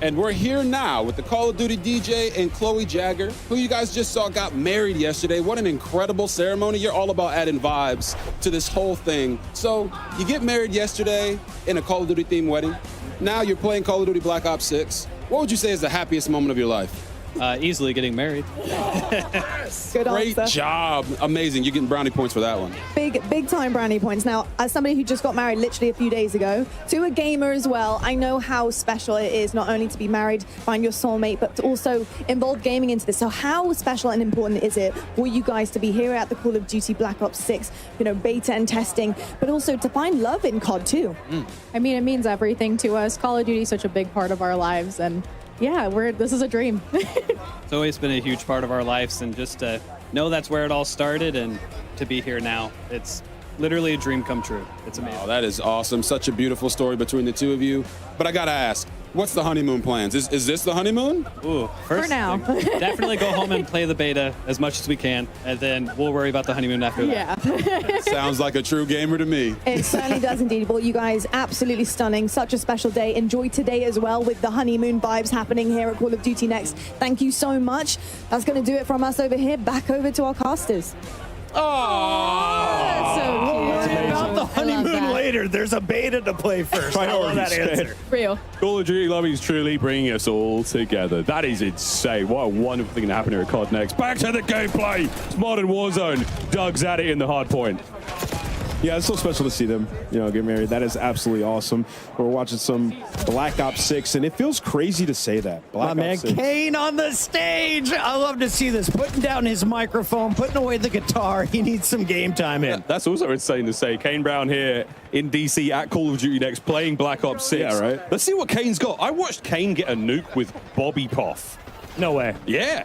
And we're here now with the Call of Duty DJ and Chloe Jagger, who you guys just saw got married yesterday. What an incredible ceremony. You're all about adding vibes to this whole thing. So you get married yesterday in a Call of Duty themed wedding. Now you're playing Call of Duty Black Ops 6. What would you say is the happiest moment of your life? Easily getting married. Good Great answer. job. Amazing. You're getting brownie points for that one. Big time brownie points. Now, as somebody who just got married literally a few days ago, to a gamer as well, I know how special it is not only to be married, find your soulmate, but to also involve gaming into this. So how special and important is it for you guys to be here at the Call of Duty Black Ops 6, beta and testing, but also to find love in COD too? I mean, it means everything to us. Call of Duty is such a big part of our lives, and yeah, this is a dream. It's always been a huge part of our lives, and just to know that's where it all started and to be here now, it's literally a dream come true. It's amazing. Oh, that is awesome. Such a beautiful story between the two of you. But I got to ask, what's the honeymoon plans? Is this the honeymoon? Ooh, first For now. Definitely go home and play the beta as much as we can, and then we'll worry about the honeymoon after that. Yeah. Sounds like a true gamer to me. It certainly does indeed. Well, you guys, absolutely stunning. Such a special day. Enjoy today as well with the honeymoon vibes happening here at Call of Duty Next. Thank you so much. That's going to do it from us over here. Back over to our casters. That's so cute. About the honeymoon later. There's a beta to play first. I love that answer. Real. Call of Duty Lobby is truly bringing us all together. That is insane. What a wonderful thing to happen here at COD Next. Back to the gameplay. It's modern Warzone. Doug's at it in the hard point. Yeah, it's so special to see them, get married. That is absolutely awesome. We're watching some Black Ops 6, and it feels crazy to say that. My man Kane on the stage. I love to see this. Putting down his microphone, putting away the guitar. He needs some game time in. That's also insane to say. Kane Brown here in DC at Call of Duty Next playing Black Ops 6. Yeah, right. Let's see what Kane's got. I watched Kane get a nuke with Bobby Poff. No way. Yeah.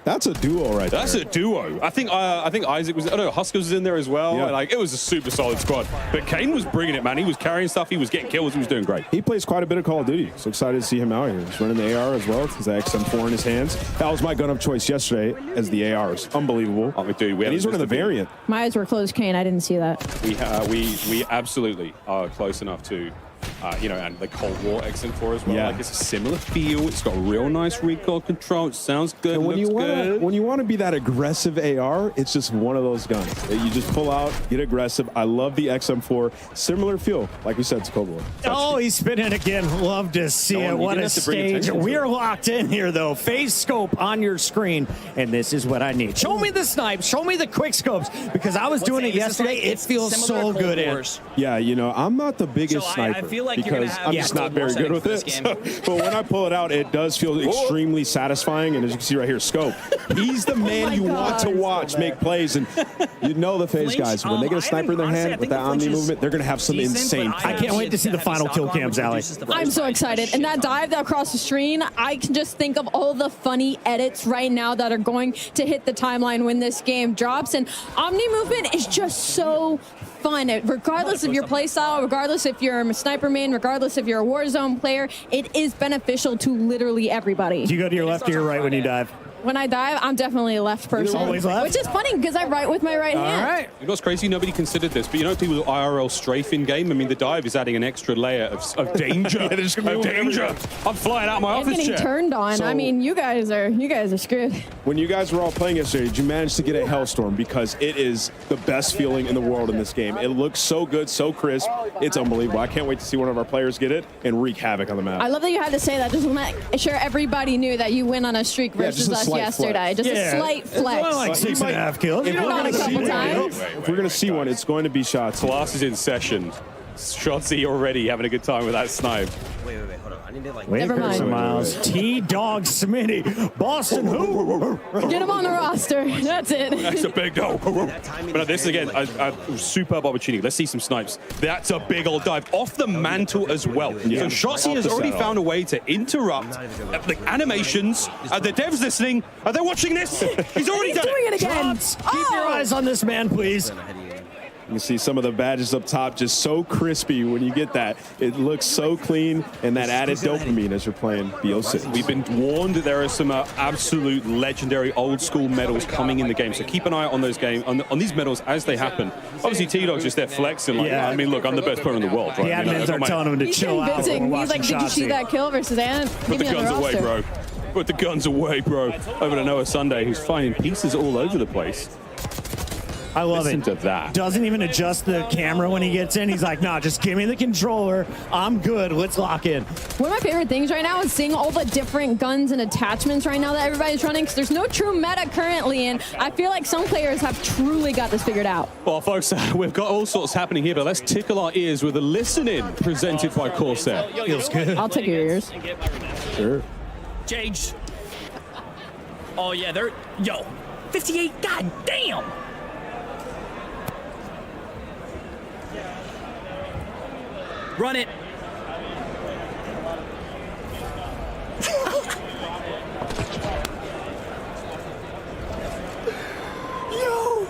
That's a duo right there. That's a duo. I think Isaac was, Huskers was in there as well. Yeah. It was a super solid squad. But Kane was bringing it, man. He was carrying stuff. He was getting kills. He was doing great. He plays quite a bit of Call of Duty. So excited to see him out here. He's running the AR as well. He's the XM4 in his hands. That was my gun of choice yesterday as the ARs. Unbelievable. Dude, and he's running the variant. My eyes were closed, Kane. I didn't see that. We absolutely are close enough to and the Cold War XM4 as well. Yeah. It's a similar feel. It's got real nice recoil control. It sounds good. And when you good. want to be that aggressive AR, it's just one of those guns that you just pull out, get aggressive. I love the XM4. Similar feel, like we said, to Cold War. Oh, he's spinning again. Love to see it. What a stage. We're locked in here, though. Phase scope on your screen, and this is what I need. Show me the snipes. Show me the quick scopes, because I was doing it yesterday. It feels so good. Yeah, I'm not the biggest sniper. I feel like you're gonna because have I'm just not very good with it. game. But when I pull it out, it does feel extremely satisfying. And as you can see right here, Scope, he's the man you want to watch make plays. And you know the FaZe guys, when they get a sniper in their hand with that Omni movement, they're going to have some insane I can't wait to see the final kill cams, Allie. I'm so excited. And that dive that across the screen, I can just think of all the funny edits right now that are going to hit the timeline when this game drops. And Omni movement is just so fun. Regardless of your playstyle, regardless if you're a sniper main, regardless if you're a Warzone player, it is beneficial to literally everybody. Do you go to your left or your right when you dive? When I dive, I'm definitely a left person. Always left? Which is funny because I write with my right hand. All right. You know what's crazy? Nobody considered this, but you know people IRL strafe in game. I mean, the dive is adding an extra layer of danger. Yeah, they're just gonna of be danger. I'm flying out my I'm office getting chair. turned on. So- I mean, you guys are screwed. When you guys were all playing yesterday, did you manage to get a Hellstorm? Because it is the best feeling in the world in this game. It looks so good, so crisp. It's unbelievable. I can't wait to see one of our players get it and wreak havoc on the map. I love that you had to say that. Just to make sure everybody knew that you went on a streak versus just a us slight yesterday. flex. Just Yeah. a slight flex. Well, like 6.5 kills. If we're Not gonna a see couple one, times. if we're gonna see one, it's going to be shots. Class is in session. Shotzi already having a good time with that snipe. Wait, hold on. I need to like. Wait, Never mind. Miles. T-Dog Smitty. Boston who? Get him on the roster. That's it. That's a big dog. But this is again a superb opportunity. Let's see some snipes. That's a big old dive off the mantle as well. Yeah. So Shotzi has already found a way to interrupt the animations. Are the devs listening? Are they watching this? He's already He's done doing it again. Drops. Keep your eyes on this man, please. You can see some of the badges up top just so crispy when you get that. It looks so clean, and that added dopamine as you're playing BO6. We've been warned that there are some absolute legendary old school medals coming in the game, so keep an eye on those on these medals as they happen. Obviously, T-Dog's just there flexing like, Yeah. I mean, look, I'm the best player in the world. Right? The admins are telling him to He's chill out. convincing. He's like, did you see that kill versus Ann? Put the guns away, bro. Put the guns away, bro. Over to Noah Sunday, who's finding pieces all over the place. I love Listen it. to that. Doesn't even adjust the camera when he gets in. He's like, nah, just give me the controller. I'm good. Let's lock in. One of my favorite things right now is seeing all the different guns and attachments right now that everybody's running, because there's no true meta currently, and I feel like some players have truly got this figured out. Well, folks, we've got all sorts happening here, but let's tickle our ears with a listen-in presented by Corsair. Feels good. I'll take your ears. Sure. Jage. Oh yeah, they're 58. God damn. Run it. Yo!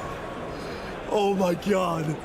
Oh my god.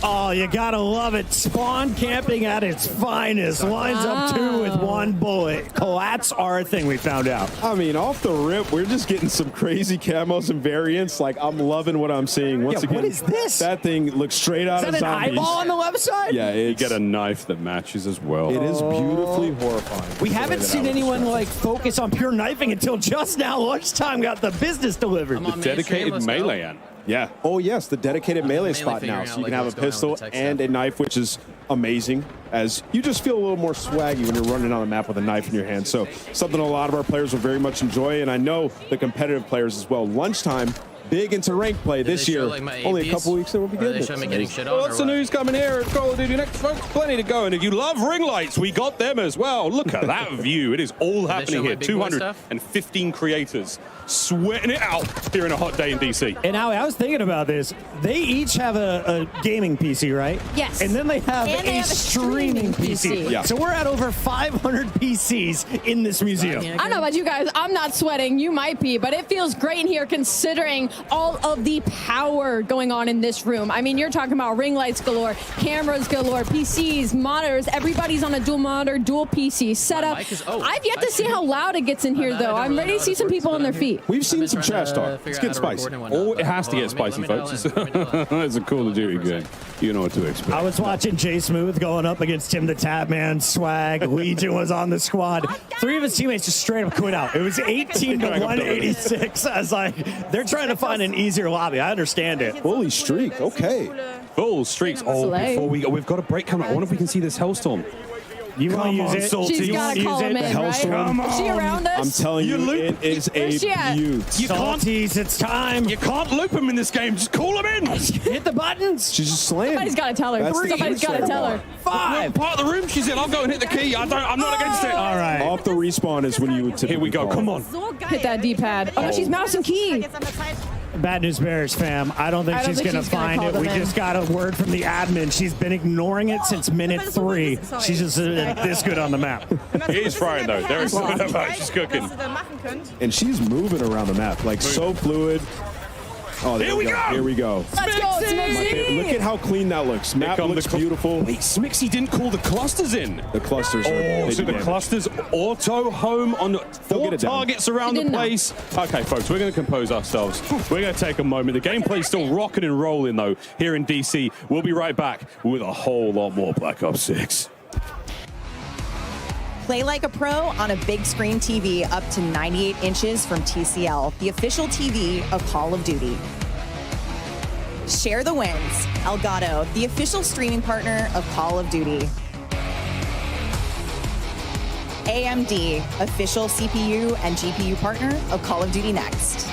Oh, you gotta love it. Spawn camping at its finest. Lines up two with one bullet. Collats are a thing, we found out. I mean, off the rip, we're just getting some crazy camos and variants. Like, I'm loving what I'm seeing. Once again, what is this? That thing looks straight out Is of that an zombies. eyeball on the left side? Yeah, You it's, get a knife that matches as well. it is beautifully horrifying. We haven't seen anyone like focus on pure knifing until just now. Lunchtime got the business delivered. I'm on Dedicated mainstream, let's go. melee ant. Yeah. Oh, yes, the dedicated melee spot now. figuring So out, you like, can have a what's going on pistol with the tech and stack. a knife, which is amazing, as you just feel a little more swaggy when you're running on the map with a knife in your hand. So something a lot of our players will very much enjoy, and I know the competitive players as well. Lunchtime, big into rank play this they show, year. like, my Only a APs? couple weeks, and we'll be Or they getting show it. me getting shit on, Lots or of what? news coming here at Call of Duty next, folks. Plenty to go. And if you love ring lights, we got them as well. Look at that view. It is all show happening my here. big boy stuff? 215 creators sweating it out here in a hot day in DC. And now I was thinking about this. They each have a gaming PC, right? Yes. And then they have, And they a have a streaming streaming PC. PC. Yeah. So we're at over 500 PCs in this museum. I don't know about you guys. I'm not sweating. You might be, but it feels great in here considering all of the power going on in this room. I mean, you're talking about ring lights galore, cameras galore, PCs, monitors. Everybody's on a dual monitor, dual PC setup. mic is- I've yet to see how loud it gets in here, bad. I though. don't I'm really ready know to see how some this people works, on their but feet. We've seen I've some been trying trash to talk. figure It's out getting how to spicy. record and whatnot, Oh, it but has to hold get on, spicy, let me know folks. that. Let me know that. It's a Call of Duty game. You know what to expect. I was watching Jay Smooth going up against Tim the Tapman, Swag, Legion was on the squad. Three of his teammates just straight up quit out. It was 18 to 186. I was like, they're trying to find an easier lobby. I understand it. Holy streak. Okay. Full streaks. Oh, Slay. we've got a break coming up. I wonder if we can see this Hellstorm. You want to use it? She's You got wanna to call use him it? in, right? Come Is she on. around us? I'm telling you, it is Where's she at? a beaut. Salties, it's time. You can't loop him in this game. Just call him in. Hit the buttons. She's just slammed. Somebody's got to tell her. That's the Somebody's key got to tell her. 5. Part of the room she's in. I'll go and hit the key. I'm not against it. All right. Off the respawn is when you would typically Here we go. call. Come on. Hit that D-pad. Oh, she's mouse and key. Bad news bears, fam. I don't think she's going to find call it. We them in. just got a word from the admin. She's been ignoring it since minute 3. She's just this good on the map. He is frying, though. There is something about it. She's cooking. And she's moving around the map, like so fluid. Oh, there Here we go. Here we go. Let's go, Smixy. Look at how clean that looks. Map looks beautiful. Wait, Smixy didn't call the clusters in. The clusters are So the clusters auto home on 4 get it down. targets around the place. Okay, folks, we're going to compose ourselves. We're going to take a moment. The gameplay's still rocking and rolling, though, here in DC. We'll be right back with a whole lot more Black Ops 6. Play like a pro on a big screen TV up to 98 inches from TCL, the official TV of Call of Duty. Share the wins. Elgato, the official streaming partner of Call of Duty. AMD, official CPU and GPU partner of Call of Duty Next.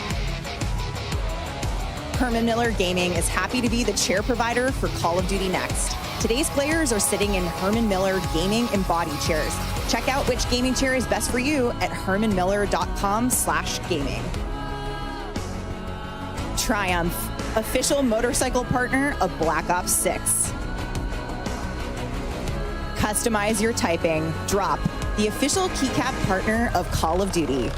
Herman Miller Gaming is happy to be the chair provider for Call of Duty Next. Today's players are sitting in Herman Miller Gaming Embody chairs. Check out which gaming chair is best for you at hermanmiller.com/gaming. Triumph, official motorcycle partner of Black Ops 6. Customize your typing. Drop, the official keycap partner of Call of Duty.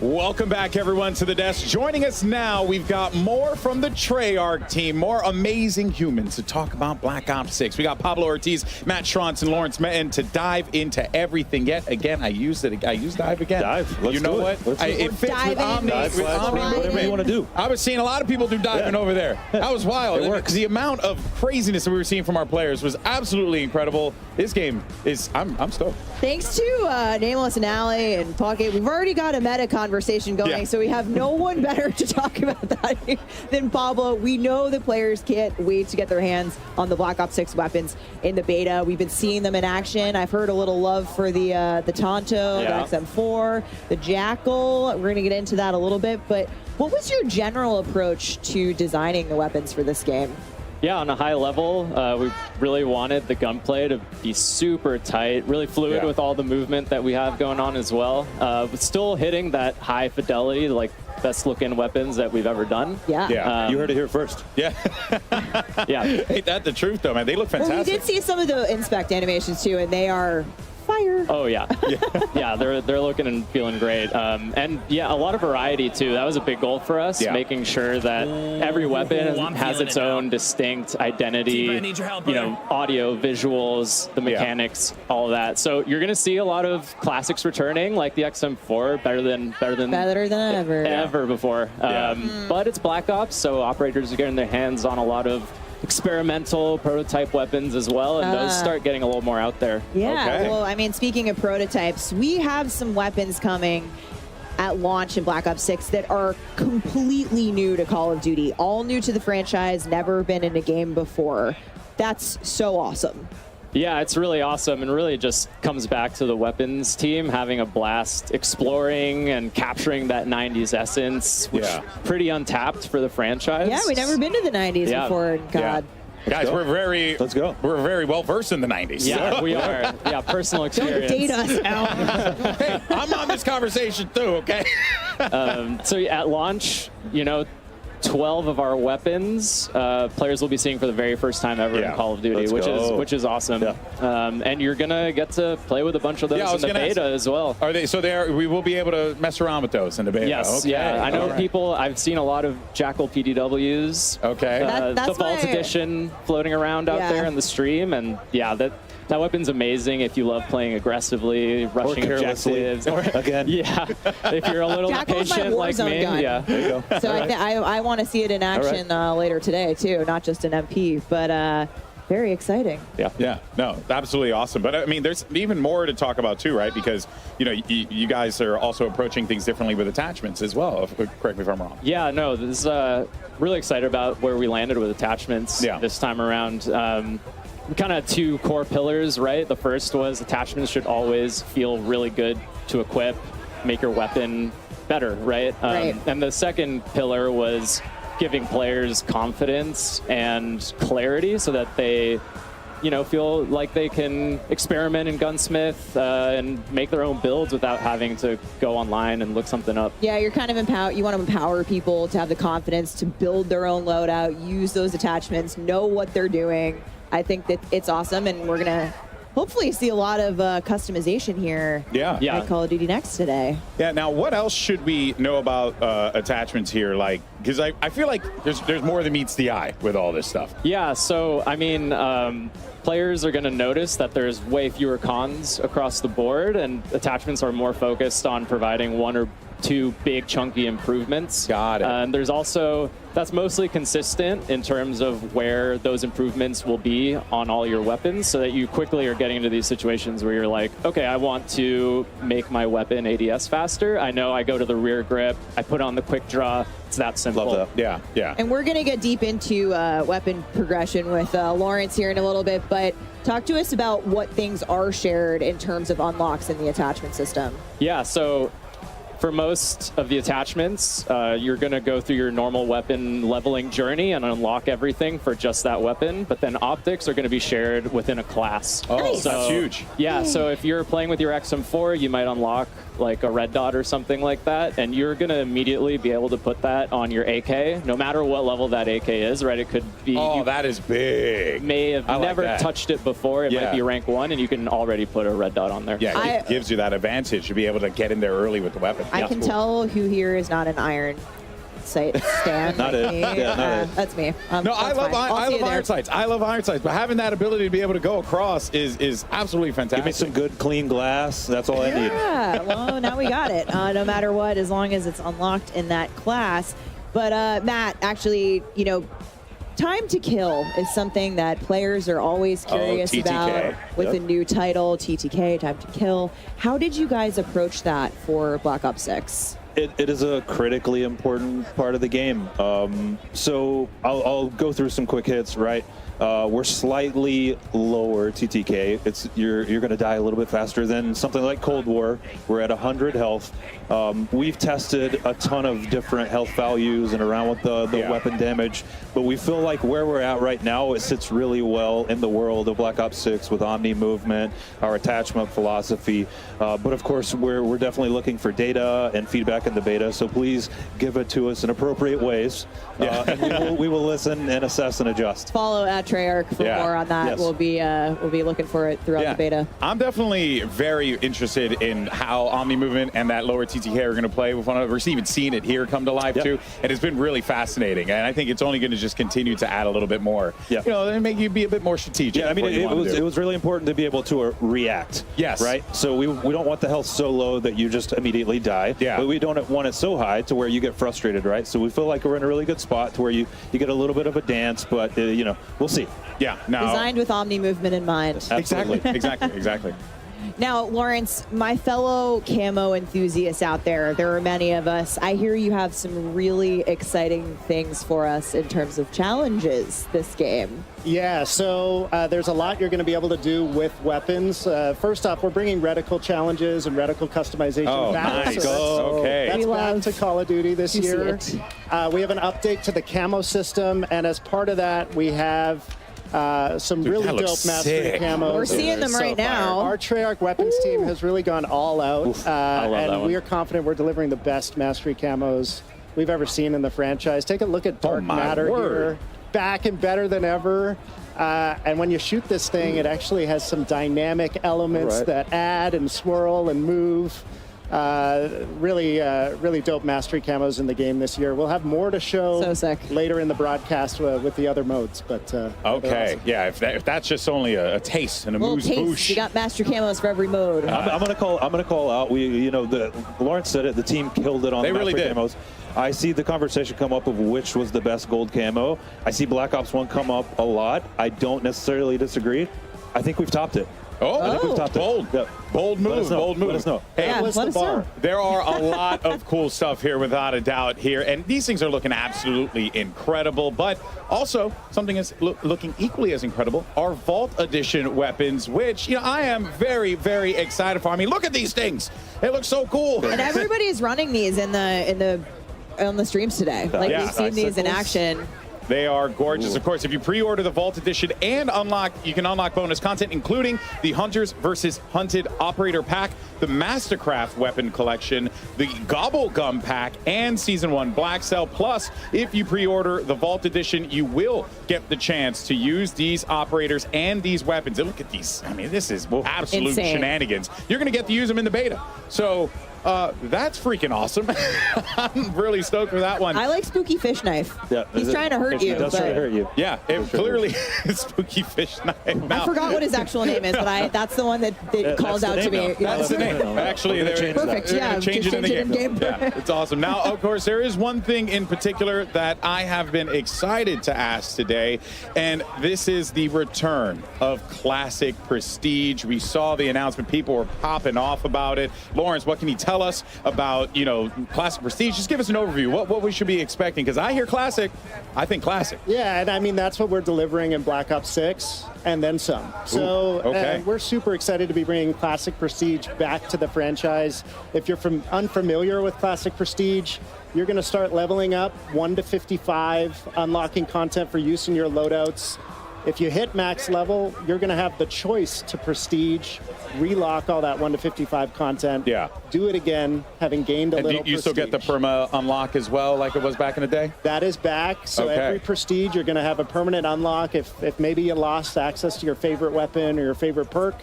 Welcome back, everyone, to the desk. Joining us now, we've got more from the Treyarch team, more amazing humans to talk about Black Ops 6. We got Pablo Ortiz, Matt Schrontz, and Lawrence Metten to dive into everything. Yet again, I used dive again. Dive. Let's you know do what? It fits with Omni. Whatever you want to do. I was seeing a lot of people do diving over there. That was wild. Because the amount of craziness that we were seeing from our players was absolutely incredible. This game is, I'm stoked. Thanks to Nameless and Alley and Pocket, we've already got a meta conversation going, so we have no one better to talk about that than Pablo. We know the players can't wait to get their hands on the Black Ops 6 weapons in the beta. We've been seeing them in action. I've heard a little love for the Tonto, the XM4, the Jackal. We're going to get into that a little bit, but what was your general approach to designing the weapons for this game? Yeah, on a high level, we really wanted the gunplay to be super tight, really fluid with all the movement that we have going on as well. But still hitting that high fidelity, like best looking weapons that we've ever done. Yeah. You heard it here first. Yeah. Yeah. Ain't that the truth, though, man? They look fantastic. Well, we did see some of the inspect animations too, and they are fire. Oh yeah, yeah. They're looking and feeling great, and yeah, a lot of variety too. That was a big goal for us, making sure that every weapon has its own distinct identity. You know, audio, visuals, the mechanics, all of that. So you're gonna see a lot of classics returning, like the XM4, better than ever before. But it's Black Ops, so operators are getting their hands on a lot of experimental prototype weapons as well, and those start getting a little more out there. Yeah, well, I mean, speaking of prototypes, we have some weapons coming at launch in Black Ops 6 that are completely new to Call of Duty, all new to the franchise, never been in a game before. That's so awesome. Yeah, it's really awesome, and really just comes back to the weapons team having a blast exploring and capturing that 90s essence, which is pretty untapped for the franchise. Yeah, we've never been to the 90s before, God. Guys, we're very well versed in the 90s. Yeah, we are. Yeah, personal experience. Don't date us, Al. Hey, I'm on this conversation too, okay? So at launch, you know, 12 of our weapons players will be seeing for the very first time ever in Call of Duty, which is awesome. And you're gonna get to play with a bunch of those in the beta as well. Are they? So we will be able to mess around with those in the beta. Yes, I know people. I've seen a lot of Jackal PDWs. Okay, the Vault Edition floating around out there in the stream, and That weapon's amazing if you love playing aggressively, rushing objectives. Again. Yeah. If you're a little Jackal's my impatient like Warzone me. gun. Yeah. There you go. So I want to see it in action later today too, not just an MP, but very exciting. Yeah, no, absolutely awesome. But I mean, there's even more to talk about too, right? Because you guys are also approaching things differently with attachments as well. Correct me if I'm wrong. Yeah, no, this is really excited about where we landed with attachments this time around. We kind of had two core pillars, right? The first was attachments should always feel really good to equip, make your weapon better, right? And the second pillar was giving players confidence and clarity so that they, feel like they can experiment in Gunsmith and make their own builds without having to go online and look something up. Yeah, you're kind of you want to empower people to have the confidence to build their own loadout, use those attachments, know what they're doing. I think that it's awesome, and we're going to hopefully see a lot of customization here at Call of Duty Next today. Yeah, now what else should we know about attachments here? Like, because I feel like there's more than meets the eye with all this stuff. Yeah, so, I mean, players are going to notice that there's way fewer cons across the board, and attachments are more focused on providing one or two big chunky improvements. Got it. And there's also, that's mostly consistent in terms of where those improvements will be on all your weapons, so that you quickly are getting into these situations where you're like, okay, I want to make my weapon ADS faster. I know I go to the rear grip, I put on the quick draw. It's that simple. Love that. Yeah. And we're going to get deep into weapon progression with Lawrence here in a little bit, but talk to us about what things are shared in terms of unlocks in the attachment system. Yeah, so for most of the attachments, you're going to go through your normal weapon leveling journey and unlock everything for just that weapon. But then optics are going to be shared within a class. Oh, nice. That's huge. Yeah, so if you're playing with your XM4, you might unlock like a red dot or something like that. And you're going to immediately be able to put that on your AK, no matter what level that AK is, right? It could be... Oh, that is big. May have never touched it before. It might be rank 1, and you can already put a red dot on there. Yeah, it gives you that advantage to be able to get in there early with the weapon. I can tell who here is not an iron sight stand. Not like it. me. Yeah, not it. That's me. No, I love iron sights. I love iron sights, but having that ability to be able to go across is absolutely fantastic. Give me some good, clean glass. That's all I need. Yeah, well, now we got it. No matter what, as long as it's unlocked in that class. But Matt, actually, time to kill is something that players are always curious about with a new title, TTK, time to kill. How did you guys approach that for Black Ops 6? It is a critically important part of the game. So I'll go through some quick hits, right? We're slightly lower TTK. You're going to die a little bit faster than something like Cold War. We're at 100 health. We've tested a ton of different health values and around with the weapon damage, but we feel like where we're at right now, it sits really well in the world of Black Ops 6 with Omni movement, our attachment philosophy. But of course, we're definitely looking for data and feedback in the beta, so please give it to us in appropriate ways. And we will listen and assess and adjust. Follow at Treyarch for more on that. Yes. We'll be looking for it throughout the beta. I'm definitely very interested in how Omni movement and that lower TTK are going to play with one another. We're even seeing it here come to life too, and it's been really fascinating. And I think it's only going to just continue to add a little bit more. And make you be a bit more strategic. Yeah, I mean, it was really important to be able to react. Yes. Right. So we don't want the health so low that you just immediately die. Yeah. But we don't want it so high to where you get frustrated. Right. So we feel like we're in a really good spot to where you get a little bit of a dance, but we'll see. Yeah. No. Designed with Omni movement in mind. Exactly. Exactly. Now, Lawrence, my fellow camo enthusiasts out there, there are many of us. I hear you have some really exciting things for us in terms of challenges this game. Yeah, so there's a lot you're going to be able to do with weapons. First off, we're bringing reticle challenges and reticle customization back. Nice. So that's back to Call of Duty this year. We have an update to the camo system, and as part of that, we have some really dope mastery camos. We're seeing them right now. Our Treyarch weapons team has really gone all out, and we are confident we're delivering the best mastery camos we've ever seen in the franchise. Take a look at Dark Matter here, back and better than ever. And when you shoot this thing, it actually has some dynamic elements that add and swirl and move. Really dope mastery camos in the game this year. We'll have more to show later in the broadcast with the other modes. But okay, awesome. yeah. If that's just only a taste and a little moose taste. boosh. You got master camos for every mode. I'm gonna call out. Lawrence said it. The team killed it on They the really mastery did. camos. I see the conversation come up of which was the best gold camo. I see Black Ops 1 come up a lot. I don't necessarily disagree. I think we've topped it. I think we've topped bold. it. Bold move, bold move. Let us know. Hey, Yeah, let us know. there are a lot of cool stuff here, without a doubt here, and these things are looking absolutely incredible, but also something is looking equally as incredible are Vault Edition weapons, which, I am very, very excited for. I mean, look at these things. They look so cool. And everybody is running these on the streams today. Like, we've seen these in action. They are gorgeous. Of course, if you pre-order the Vault Edition and you can unlock bonus content, including the Hunters versus Hunted Operator Pack, the Mastercraft Weapon Collection, the Gobblegum Pack, and Season 1 Black Cell. Plus, if you pre-order the Vault Edition, you will get the chance to use these operators and these weapons. And look at these. I mean, this is absolute Insane. shenanigans. You're going to get to use them in the beta. So that's freaking awesome. I'm really stoked for that one. I like Spooky Fish Knife. Yeah, He's trying to hurt you. That's trying to hurt you. Yeah, it clearly is Spooky Fish Knife. I forgot what his actual name is, but that's the one that calls out to me. That's the name. Actually, they're perfect. Yeah, change it in the game. Yeah, it's awesome. Now, of course, there is one thing in particular that I have been excited to ask today, and this is the return of Classic Prestige. We saw the announcement. People were popping off about it. Lawrence, what can you tell us about, Classic Prestige? Just give us an overview. What we should be expecting, because I hear Classic, I think Classic. Yeah, and I mean, that's what we're delivering in Black Ops 6 and then some. So we're super excited to be bringing Classic Prestige back to the franchise. If you're unfamiliar with Classic Prestige, you're going to start leveling up 1 to 55, unlocking content for use in your loadouts. If you hit max level, you're going to have the choice to prestige, relock all that 1 to 55 content. Yeah. Do it again, having gained a little prestige. You still get the perma unlock as well, like it was back in the day? That is back. So every prestige, you're going to have a permanent unlock. If maybe you lost access to your favorite weapon or your favorite perk,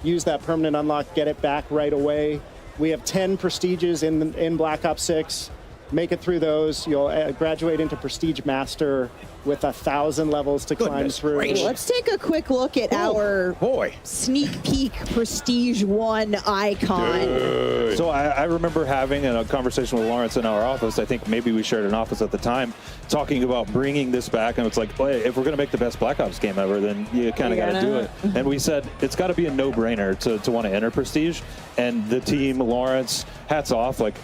use that permanent unlock, get it back right away. We have 10 prestiges in Black Ops 6. Make it through those. You'll graduate into Prestige Master with 1,000 levels to climb through. Let's take a quick look at our sneak peek Prestige 1 icon. Dude. So I remember having a conversation with Lawrence in our office. I think maybe we shared an office at the time, talking about bringing this back. And it's like, hey, if we're going to make the best Black Ops game ever, then you kind of got to do it. And we said it's got to be a no-brainer to want to enter Prestige. And the team, Lawrence, hats off, like,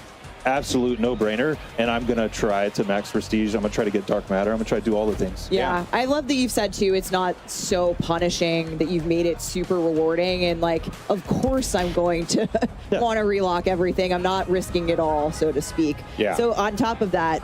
absolute no-brainer, and I'm gonna try to max prestige. I'm gonna try to get dark matter. I'm gonna try to do all the things. Yeah, I love that you've said too, it's not so punishing, that you've made it super rewarding, and like, of course I'm going to want to relock everything. I'm not risking it all, so to speak. Yeah. So on top of that,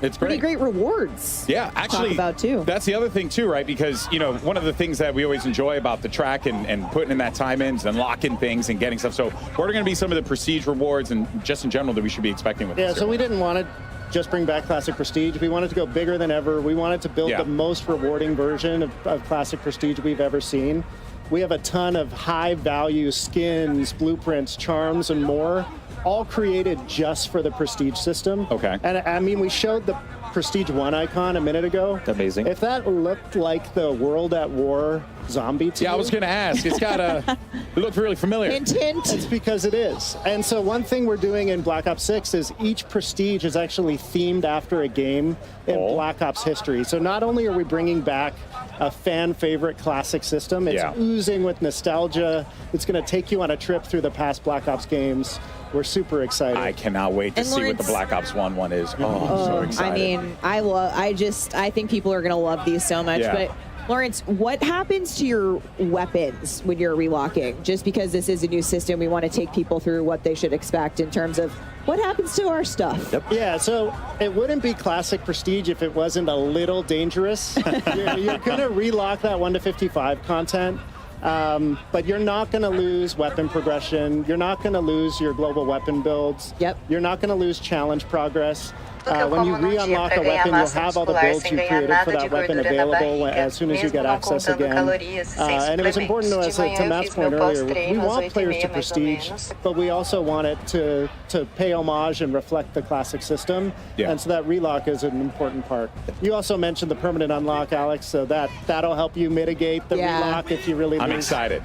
it's pretty great rewards. Yeah, actually, talk about too. That's the other thing too, right? Because one of the things that we always enjoy about the track and putting in that time in and locking things and getting stuff. So what are going to be some of the prestige rewards and just in general that we should be expecting with this? Yeah, so we didn't want to just bring back Classic Prestige. We wanted to go bigger than ever. We wanted to build the most rewarding version of Classic Prestige we've ever seen. We have a ton of high value skins, blueprints, charms, and more, all created just for the Prestige system. Okay. And I mean, we showed the Prestige 1 icon a minute ago. Amazing. If that looked like the World at War zombie to you, I was going to ask. It's got it looked really familiar. Hint, hint. It's because it is. And so one thing we're doing in Black Ops 6 is each Prestige is actually themed after a game in Black Ops history. So not only are we bringing back a fan favorite classic system, it's oozing with nostalgia. It's going to take you on a trip through the past Black Ops games. We're super excited. I cannot wait to see what the Black Ops 1 one is. Oh, I'm so excited. I mean, I think people are going to love these so much. Yeah. But Lawrence, what happens to your weapons when you're relocking? Just because this is a new system, we want to take people through what they should expect in terms of what happens to our stuff. Yep. Yeah, so it wouldn't be Classic Prestige if it wasn't a little dangerous. You're going to relock that 1 to 55 content. But you're not going to lose weapon progression. You're not going to lose your global weapon builds. Yep. You're not going to lose challenge progress. When you re-unlock a weapon, you'll have all the builds you created for that weapon available as soon as you get access again. And it was important to us, to Matt's point earlier, we want players to prestige, but we also want it to pay homage and reflect the classic system. And so that relock is an important part. You also mentioned the permanent unlock, Alex, so that'll help you mitigate the relock if you really lose. I'm excited.